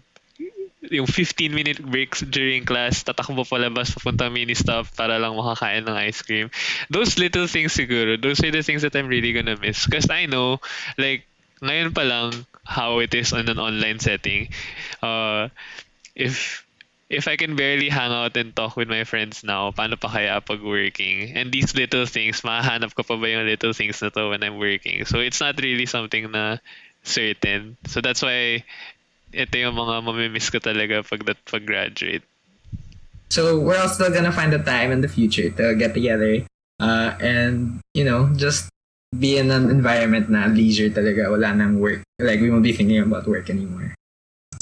Speaker 3: yung 15-minute breaks during class, tatakbo palabas papunta mini stop para lang makakain ng ice cream. Those little things siguro, those are the things that I'm really gonna miss. Because I know, like, ngayon pa lang, how it is on an online setting. If I can barely hang out and talk with my friends now, paano pa kaya pag working? And these little things, mahahanap ko pa ba yung little things na to when I'm working? So it's not really something na certain. So that's why ito yung mga mamimiss ko talaga pag graduate.
Speaker 2: So we're all still gonna find the time in the future to get together and just be in an environment na leisure talaga, wala nang work. Like we won't be thinking about work anymore.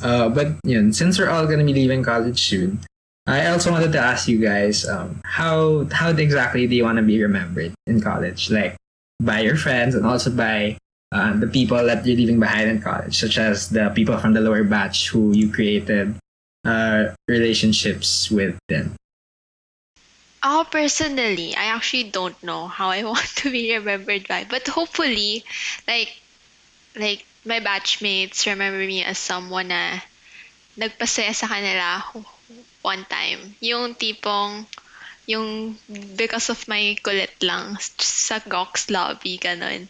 Speaker 2: But since we're all gonna be leaving college soon, I also wanted to ask you guys, how exactly do you want to be remembered in college? Like by your friends and also by the people that you're leaving behind in college, such as the people from the lower batch who you created relationships with them.
Speaker 4: Personally, I actually don't know how I want to be remembered by, but hopefully, like my batchmates remember me as someone na nagpasaya sa kanila one time. Yung tipong, because of my kulit lang sa Gox lobby, ganun.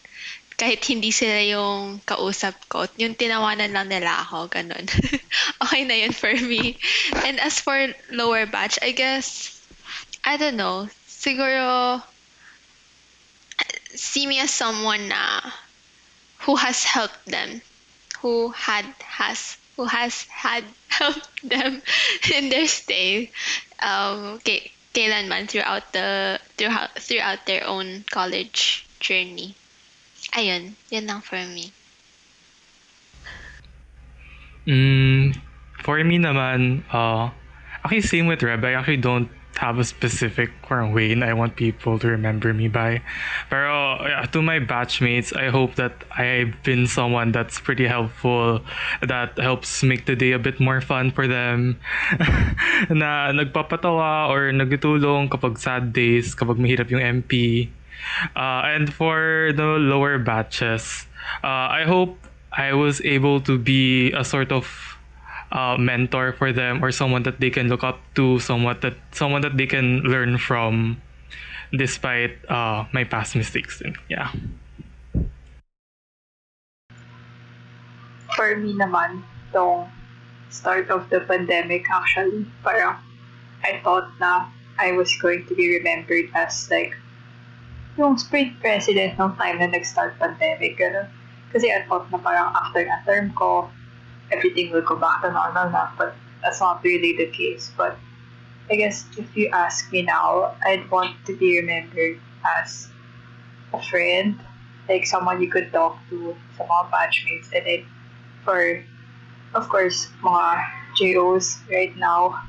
Speaker 4: Kahit hindi sila yung kausap ko, yung tinawanan lang nila ako, ganun. Okay na yun for me. And as for lower batch, I guess, I don't know, siguro, see me as someone na who has helped them, who has had helped them in their stay, kailanman throughout their own college journey. Ayun, yun lang for me.
Speaker 5: For me naman, actually same with Reb. I actually don't have a specific way I want people to remember me by. Pero to my batchmates, I hope that I've been someone that's pretty helpful, that helps make the day a bit more fun for them. Na nagpapatawa or nagtutulong kapag sad days, kapag mahirap yung MP. And for the lower batches, I hope I was able to be a sort of mentor for them, or someone that they can look up to, someone that they can learn from, despite my past mistakes. And yeah.
Speaker 6: For me naman, tong start of the pandemic actually, parang I thought na I was going to be remembered as like yung spring president ng time na nag-start pandemic. Gano'n. Kasi I thought na parang after na term ko, everything will go back to normal na. But that's not really the case. But I guess if you ask me now, I'd want to be remembered as a friend, like someone you could talk to, sa mga batchmates. And then for, of course, mga JOs right now,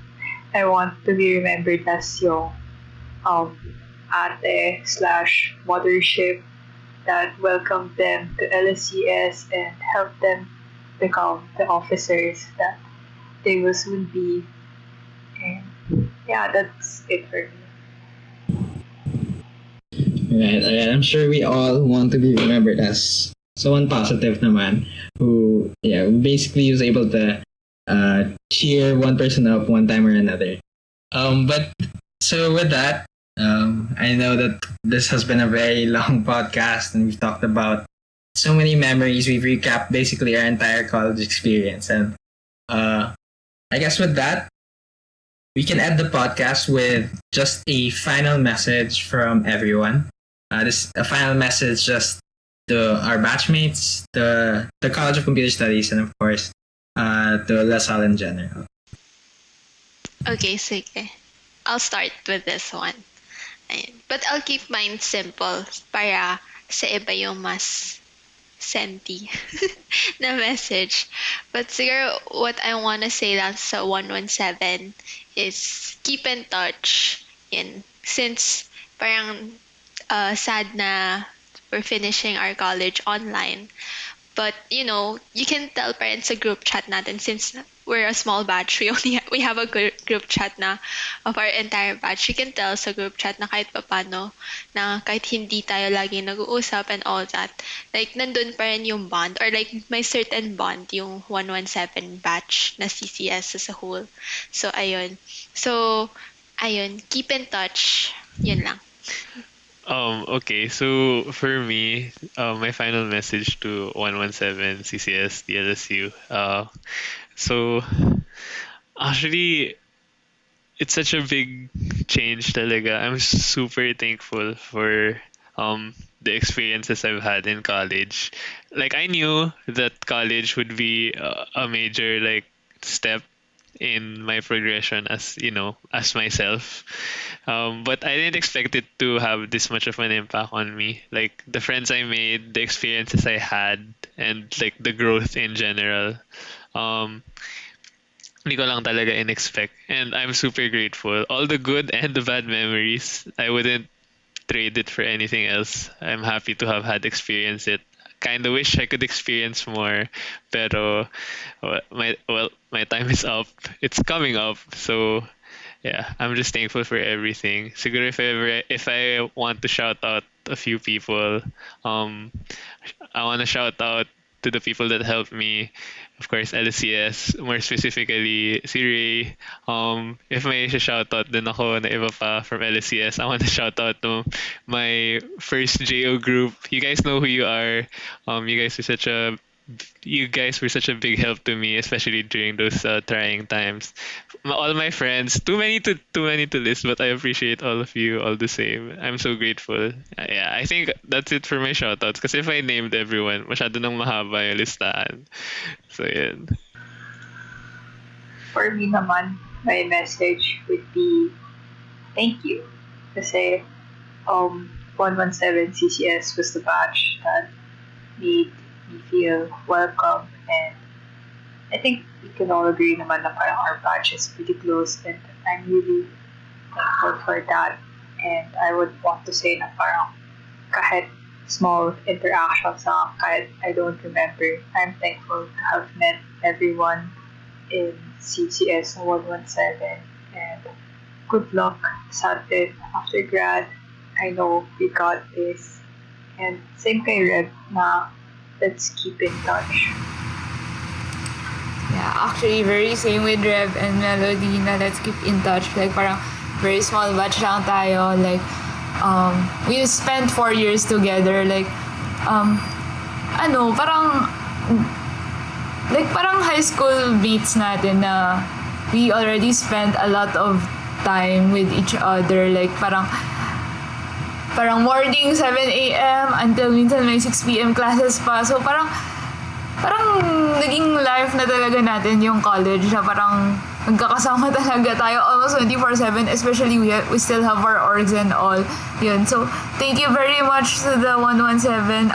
Speaker 6: I want to be remembered as yung ate / mothership that welcomed them to LSCS and helped them become the officers that they will soon be. And yeah, that's it for me.
Speaker 2: Right. I'm sure we all want to be remembered as someone positive naman who basically was able to cheer one person up one time or another. But so with that, I know that this has been a very long podcast and we've talked about so many memories. We've recapped basically our entire college experience. And I guess with that, we can end the podcast with just a final message from everyone. This a final message just to our batchmates, the College of Computer Studies, and of course, to La Salle in general.
Speaker 4: Okay, sige. I'll start with this one. Ayun. But I'll keep mine simple para sa iba yung mas senti na message. But siguro what I want to say lang sa 117 is keep in touch. Yan. Since parang sad na we're finishing our college online. But, you can tell parents sa group chat natin since we're a small batch. We have a group chat na of our entire batch. You can tell sa group chat na kahit papano na kahit hindi tayo lagi nag-uusap and all that, like nandun pa rin yung bond or like may certain bond yung 117 batch na CCS as a whole. So, ayun. Keep in touch. Yun lang.
Speaker 3: Okay, so for me, my final message to 117 CCS DLSU. So actually, it's such a big change talaga. I'm super thankful for the experiences I've had in college. Like I knew that college would be a major like step in my progression as as myself, but I didn't expect it to have this much of an impact on me. Like the friends I made, the experiences I had, and like the growth in general, hindi ko lang talaga in-expect, and I'm super grateful. All the good and the bad memories, I wouldn't trade it for anything else. I'm happy to have had experienced it. Kind of wish I could experience more, pero my time is up. It's coming up, so yeah, I'm just thankful for everything. Siguro if I want to shout out a few people, I want to shout out to the people that helped me. Of course, LCS, more specifically si Ray. If may shout out din ako na iba pa from LCS, I want to shout out to my first JO group. You guys know who you are. You guys were such a big help to me, especially during those trying times. All my friends, too many to list, but I appreciate all of you all the same. I'm so grateful. Yeah, I think that's it for my shoutouts. Because if I named everyone, masyado nang mahaba yung listahan. So yeah.
Speaker 6: For me naman, my message would be thank you. Kasi 117 CCS was the batch that made me feel welcome, and I think we can all agree naman na parang our batch is pretty close, and I'm really thankful for that. And I would want to say na parang kahit small interactions na kahit I don't remember, I'm thankful to have met everyone in CCS 117, and good luck sa atin after grad. I know we got this. And same kay Reb na let's keep in touch.
Speaker 10: Yeah, actually, very same with Rev and Melody na let's keep in touch. Like, parang very small batch lang tayo. Like, we spent 4 years together. Like, parang high school mates natin na we already spent a lot of time with each other. Like, parang morning 7 a.m. until minsan may 6 p.m. classes pa. So, parang naging life na talaga natin yung college na parang nagkakasama talaga tayo almost 24/7, especially we still have our orgs and all yun. So thank you very much to the 117.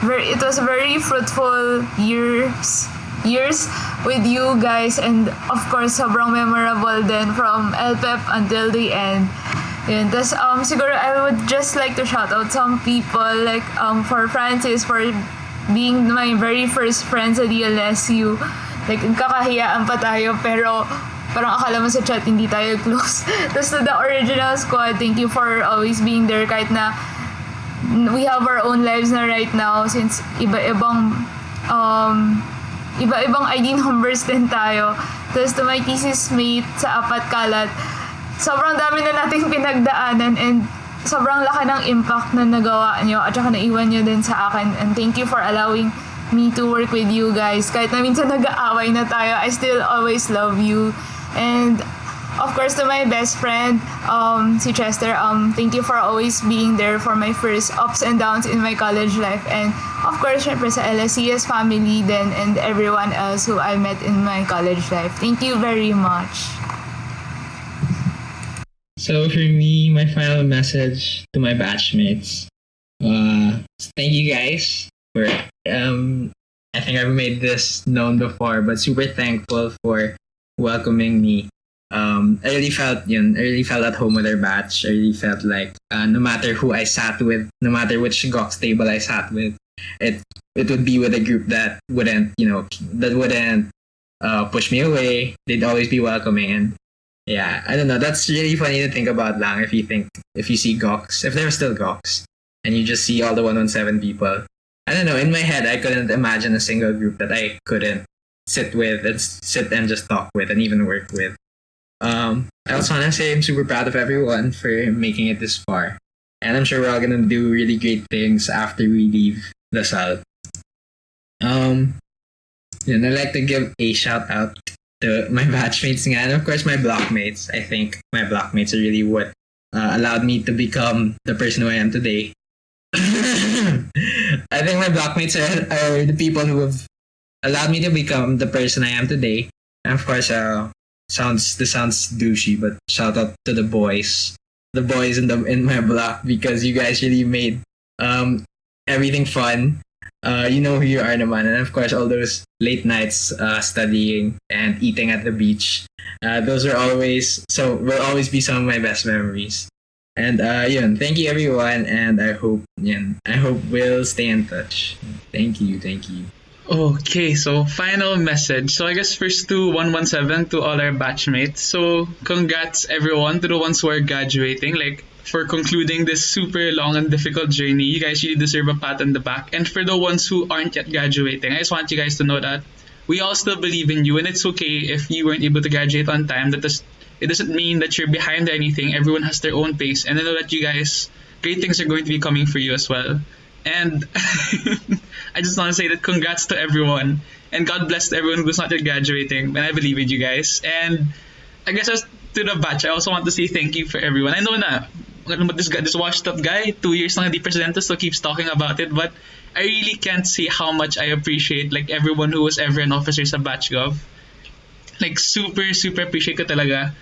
Speaker 10: It was very fruitful years with you guys, and of course sobrang memorable din from LPEP until the end. Yun. Tas, siguro I would just like to shout out some people, like for Francis for being my very first friend sa DLSU. Like, kakahiyaan pa tayo, pero parang akala mo sa chat hindi tayo close. Tapos to the original squad, thank you for always being there kahit na we have our own lives na right now since iba-ibang ID numbers din tayo. Tapos to my thesis mate sa Apat Kalat, sobrang dami na nating pinagdaanan and sobrang laki ng impact na nagawa nyo at saka naiwan nyo din sa akin, and thank you for allowing me to work with you guys. Kahit na minsan nag-aaway na tayo, I still always love you. And of course to my best friend, si Chester, thank you for always being there for my first ups and downs in my college life. And of course, syempre sa LSCS family then and everyone else who I met in my college life. Thank you very much.
Speaker 2: So for me, my final message to my batchmates. Thank you guys for I think I've made this known before, but super thankful for welcoming me. I really felt at home with our batch. I really felt like no matter who I sat with, no matter which Gox table I sat with, it would be with a group that wouldn't push me away. They'd always be welcoming. And yeah, I don't know. That's really funny to think about lang if you see Gox, if there were still Gox, and you just see all the 117 people. I don't know, in my head, I couldn't imagine a single group that I couldn't sit and just talk with and even work with. I also want to say I'm super proud of everyone for making it this far. And I'm sure we're all going to do really great things after we leave the South. And I'd like to give a shout out to my batchmates and of course my blockmates. I think my blockmates are really what allowed me to become the person who I am today. I think my blockmates are the people who have allowed me to become the person I am today. And of course, this sounds douchey, but shout out to the boys in my block, because you guys really made everything fun. You know who you are naman. And of course, all those late nights studying and eating at the beach. Those will always be some of my best memories. And thank you everyone, and I hope we'll stay in touch. Thank you.
Speaker 8: Okay, so final message. So I guess first to 117, to all our batchmates. So congrats everyone to the ones who are graduating, like for concluding this super long and difficult journey. You guys really deserve a pat on the back. And for the ones who aren't yet graduating, I just want you guys to know that we all still believe in you, and it's okay if you weren't able to graduate on time. It doesn't mean that you're behind or anything. Everyone has their own pace, and I know that you guys, great things are going to be coming for you as well. And I just want to say that congrats to everyone, and God bless to everyone who's not yet graduating, and I believe in you guys. And I guess as to the batch, I also want to say thank you for everyone. I know na this washed up guy, 2 years lang hindi presidente, so keeps talking about it, but I really can't say how much I appreciate like everyone who was ever an officer sa Batch Gov. Like super appreciate ko talaga.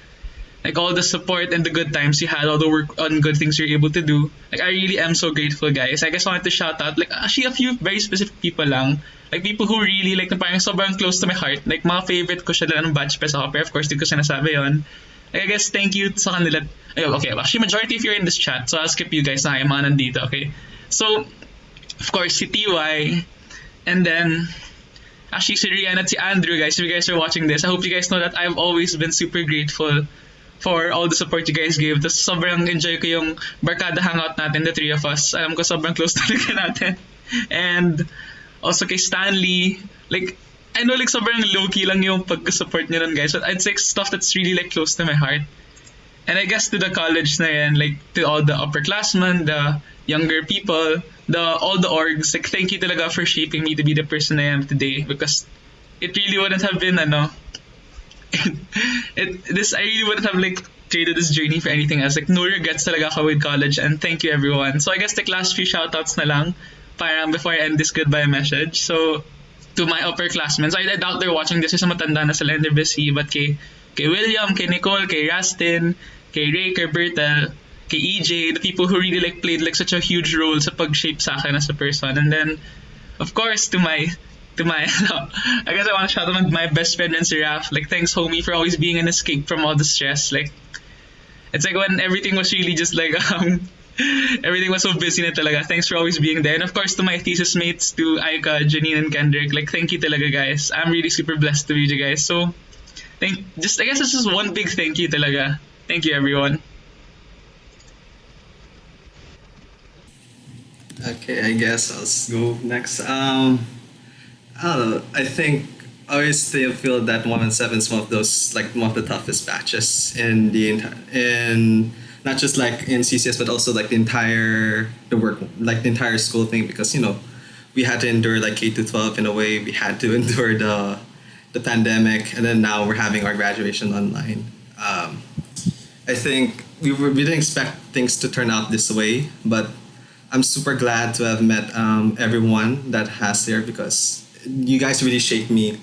Speaker 8: Like all the support and the good times you had, all the work on good things you're able to do. Like I really am so grateful, guys. I just wanted to shout out like actually a few very specific people lang. Like people who really like na parang sobrang close to my heart. Like mga favorite ko sila ng batch pa sa pero of course di ko sinasabi yon. Like, I guess thank you sa kanila. Okay, actually majority if you're in this chat, so I'll skip you guys na yung mga nandito, okay? So, of course, si TY, and then actually si Rian at si Andrew, guys. If you guys are watching this, I hope you guys know that I've always been super grateful for all the support you guys gave. Tapos sobrang enjoy ko yung barkada hangout natin, the three of us. Alam ko sobrang close talaga natin. And also kay Stanley, like, I know like sobrang low-key lang yung pag-support niyo nun, guys, but I'd say stuff that's really like close to my heart. And I guess to the college na yan, like to all the upperclassmen, the younger people, all the orgs, like thank you talaga for shaping me to be the person I am today, because it really wouldn't have been I really wouldn't have like traded this journey for anything else. Like no regrets talaga ako with college, and thank you everyone. So I guess like last few shoutouts na lang parang before I end this goodbye message. So to my upperclassmen, so I doubt they're watching this, kasi matanda na sila and they're busy, but kay William, kay Nicole, kay Rastin, kay Ray, kay Bertel, kay EJ, the people who really like played like such a huge role sa pag-shape sa akin as a person. And then of course to my I guess I want to shout out my best friend and Seraph. Like thanks homie for always being an escape from all the stress. Like it's like when everything was really just like everything was so busy na talaga. Thanks for always being there. And of course to my thesis mates, to Yka, Janine, and Kendrick, like thank you talaga guys. I'm really super blessed to be with you guys. So I guess it's just one big thank you talaga. Thank you everyone.
Speaker 7: Okay, I guess I'll go next. I don't know. I think I always still feel that 117 is one of those like one of the toughest batches in not just like in CCS but also like the entire school thing, because we had to endure like K to 12 in a way. We had to endure the pandemic, and then now we're having our graduation online. I think we didn't expect things to turn out this way, but I'm super glad to have met everyone that has there, because you guys really shaped me.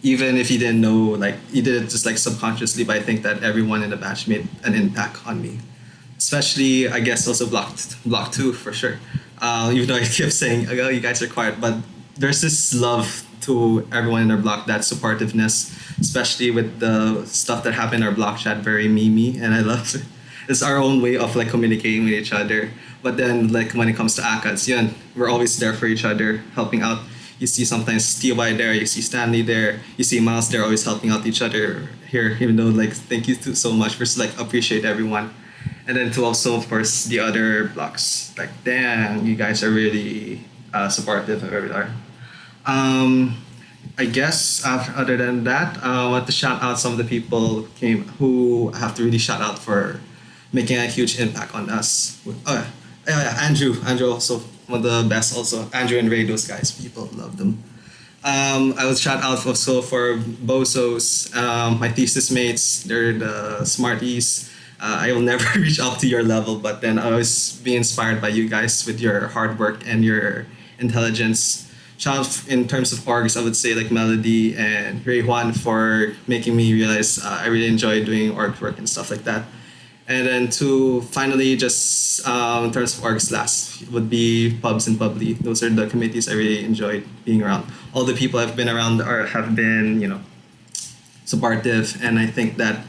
Speaker 7: Even if you didn't know, like you did it just like subconsciously, but I think that everyone in the batch made an impact on me. Especially, I guess, also block 2 for sure. Even though I kept saying, oh, you guys are quiet, but there's this love to everyone in our block, that supportiveness, especially with the stuff that happened in our block chat, very memey, and I love it. It's our own way of like communicating with each other. But then like when it comes to ACADS, we're always there for each other, helping out. You see sometimes TY there, you see Stanley there, you see Myles there, always helping out each other here, even though like thank you so much for like appreciate everyone. And then to also of course the other blocks, like damn, you guys are really supportive of everyone. I guess other than that, I want to shout out some of the people who have to really shout out for making a huge impact on us. Andrew also one of the best. Also Andrew and Ray, those guys, people love them. I would shout out also for Bozos, my thesis mates. They're the smarties. I will never reach up to your level, but then I always be inspired by you guys with your hard work and your intelligence. Shout out in terms of orgs, I would say like Melody and Ray Juan for making me realize I really enjoy doing org work and stuff like that. And then to finally just in terms of orgs last would be Pubs and Publi. Those are the committees I really enjoyed being around. All the people I've been around have been, supportive, and I think that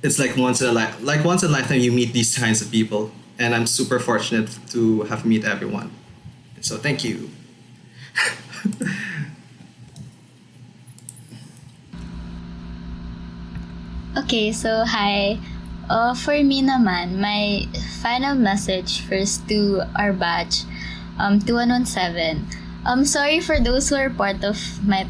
Speaker 7: it's like once in a lifetime you meet these kinds of people, and I'm super fortunate to have met everyone. So thank you.
Speaker 9: Okay, so hi. For me naman, my final message first to our batch, 2117. Sorry for those who are part of my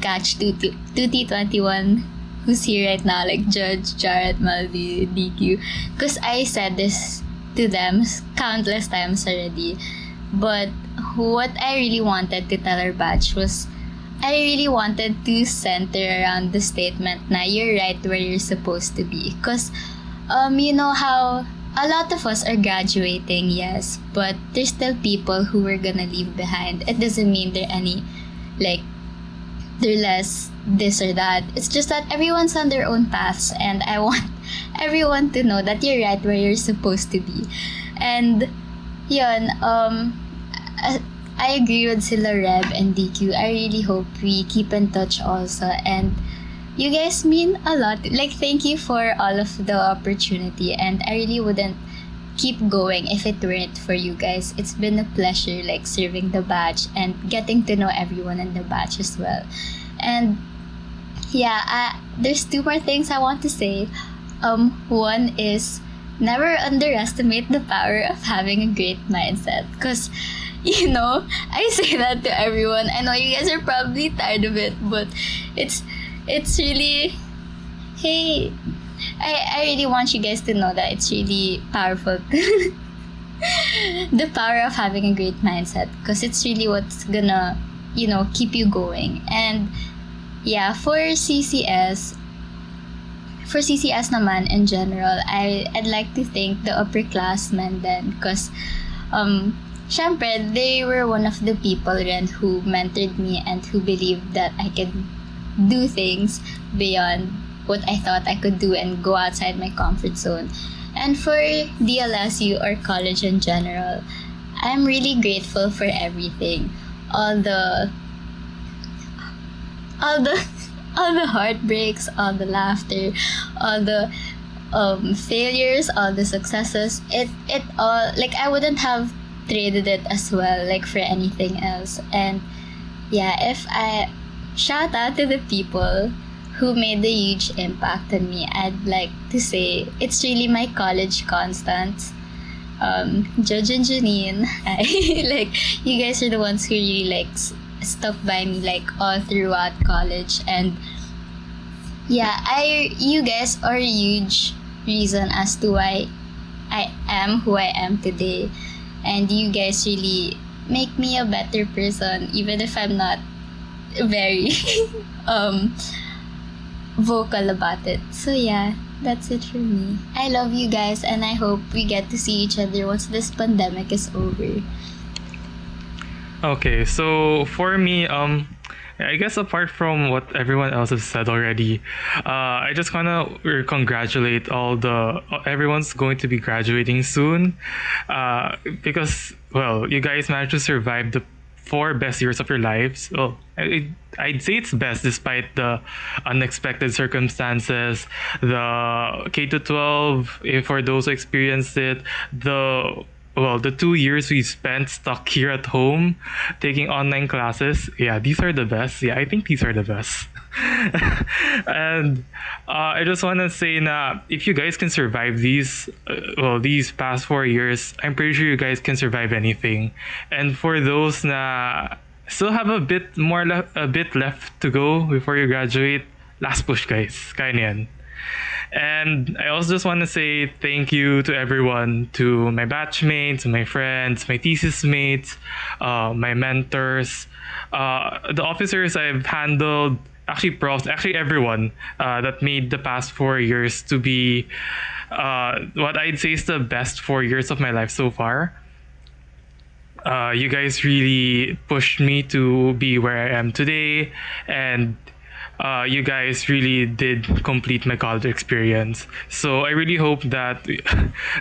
Speaker 9: catch 2T21 who's here right now, like Judge, Jarrett, Maldi, DQ, because I said this to them countless times already. But what I really wanted to tell our batch was, I really wanted to center around the statement na you're right where you're supposed to be. Because you know how a lot of us are graduating, yes, but there's still people who we're gonna leave behind. It doesn't mean they're less this or that. It's just that everyone's on their own paths, and I want everyone to know that you're right where you're supposed to be. And yun, I agree with sila Reb and DQ. I really hope we keep in touch also, and you guys mean a lot. Like, thank you for all of the opportunity, and I really wouldn't keep going if it weren't for you guys. It's been a pleasure like serving the batch and getting to know everyone in the batch as well. And yeah, there's two more things I want to say. One is never underestimate the power of having a great mindset. Because, I say that to everyone. I know you guys are probably tired of it, but it's really, hey, I really want you guys to know that it's really powerful. The power of having a great mindset, because it's really what's gonna, keep you going. And yeah, for CCS naman in general, I'd like to thank the upperclassmen then, because syempre, they were one of the people rin who mentored me and who believed that I could do things beyond what I thought I could do and go outside my comfort zone. And for DLSU or college in general, I'm really grateful for everything. All the heartbreaks, all the laughter, all the failures, all the successes. It all, like, I wouldn't have traded it as well, like, for anything else. And yeah, if I shout out to the people who made a huge impact on me, I'd like to say it's really my college constants. Judge and Janine, like, you guys are the ones who really, like, stuck by me, like, all throughout college. And yeah, you guys are a huge reason as to why I am who I am today. And you guys really make me a better person, even if I'm not very vocal about it. So yeah, that's it for me. I love you guys, and I hope we get to see each other once this pandemic is over.
Speaker 5: Okay, so for me, I guess apart from what everyone else has said already, I just wanna congratulate everyone's going to be graduating soon, because, well, you guys managed to survive the 4 best years of your lives. Well, I'd say it's best despite the unexpected circumstances, the K to 12, for those who experienced it, the 2 years we spent stuck here at home taking online classes. Yeah, these are the best. Yeah, I think these are the best. And I just want to say na, if you guys can survive these past 4 years, I'm pretty sure you guys can survive anything. And for those na still have a bit left to go before you graduate, last push, guys. Kaya niyan. And I also just want to say thank you to everyone, to my batchmates, my friends, my thesis mates, my mentors, the officers I've handled, actually profs, actually everyone that made the past 4 years to be what I'd say is the best 4 years of my life so far. You guys really pushed me to be where I am today, and you guys really did complete my college experience. So I really hope that,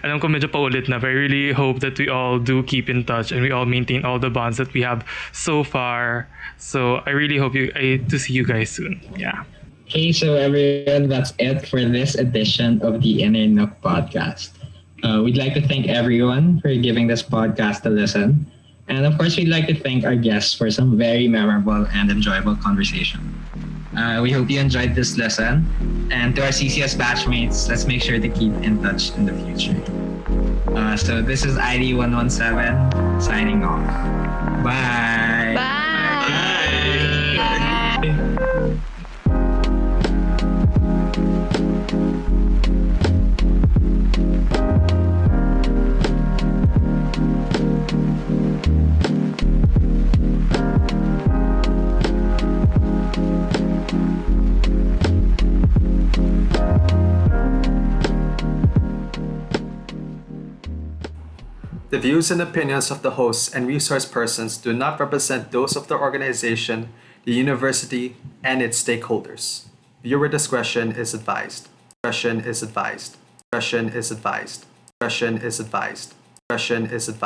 Speaker 5: alam ko medyo paulit na, but I really hope that we all do keep in touch and we all maintain all the bonds that we have so far. So I really hope to see you guys soon. Yeah.
Speaker 2: Okay, so everyone, that's it for this edition of the Inner Nook podcast. We'd like to thank everyone for giving this podcast a listen. And of course, we'd like to thank our guests for some very memorable and enjoyable conversation. We hope you enjoyed this lesson. And to our CCS batchmates, let's make sure to keep in touch in the future. So this is ID117 signing off. Bye.
Speaker 4: Bye.
Speaker 2: Bye.
Speaker 1: The views and opinions of the hosts and resource persons do not represent those of the organization, the university, and its stakeholders. Viewer discretion is advised. Discretion is advised. Discretion is advised. Discretion is advised. Discretion is advised.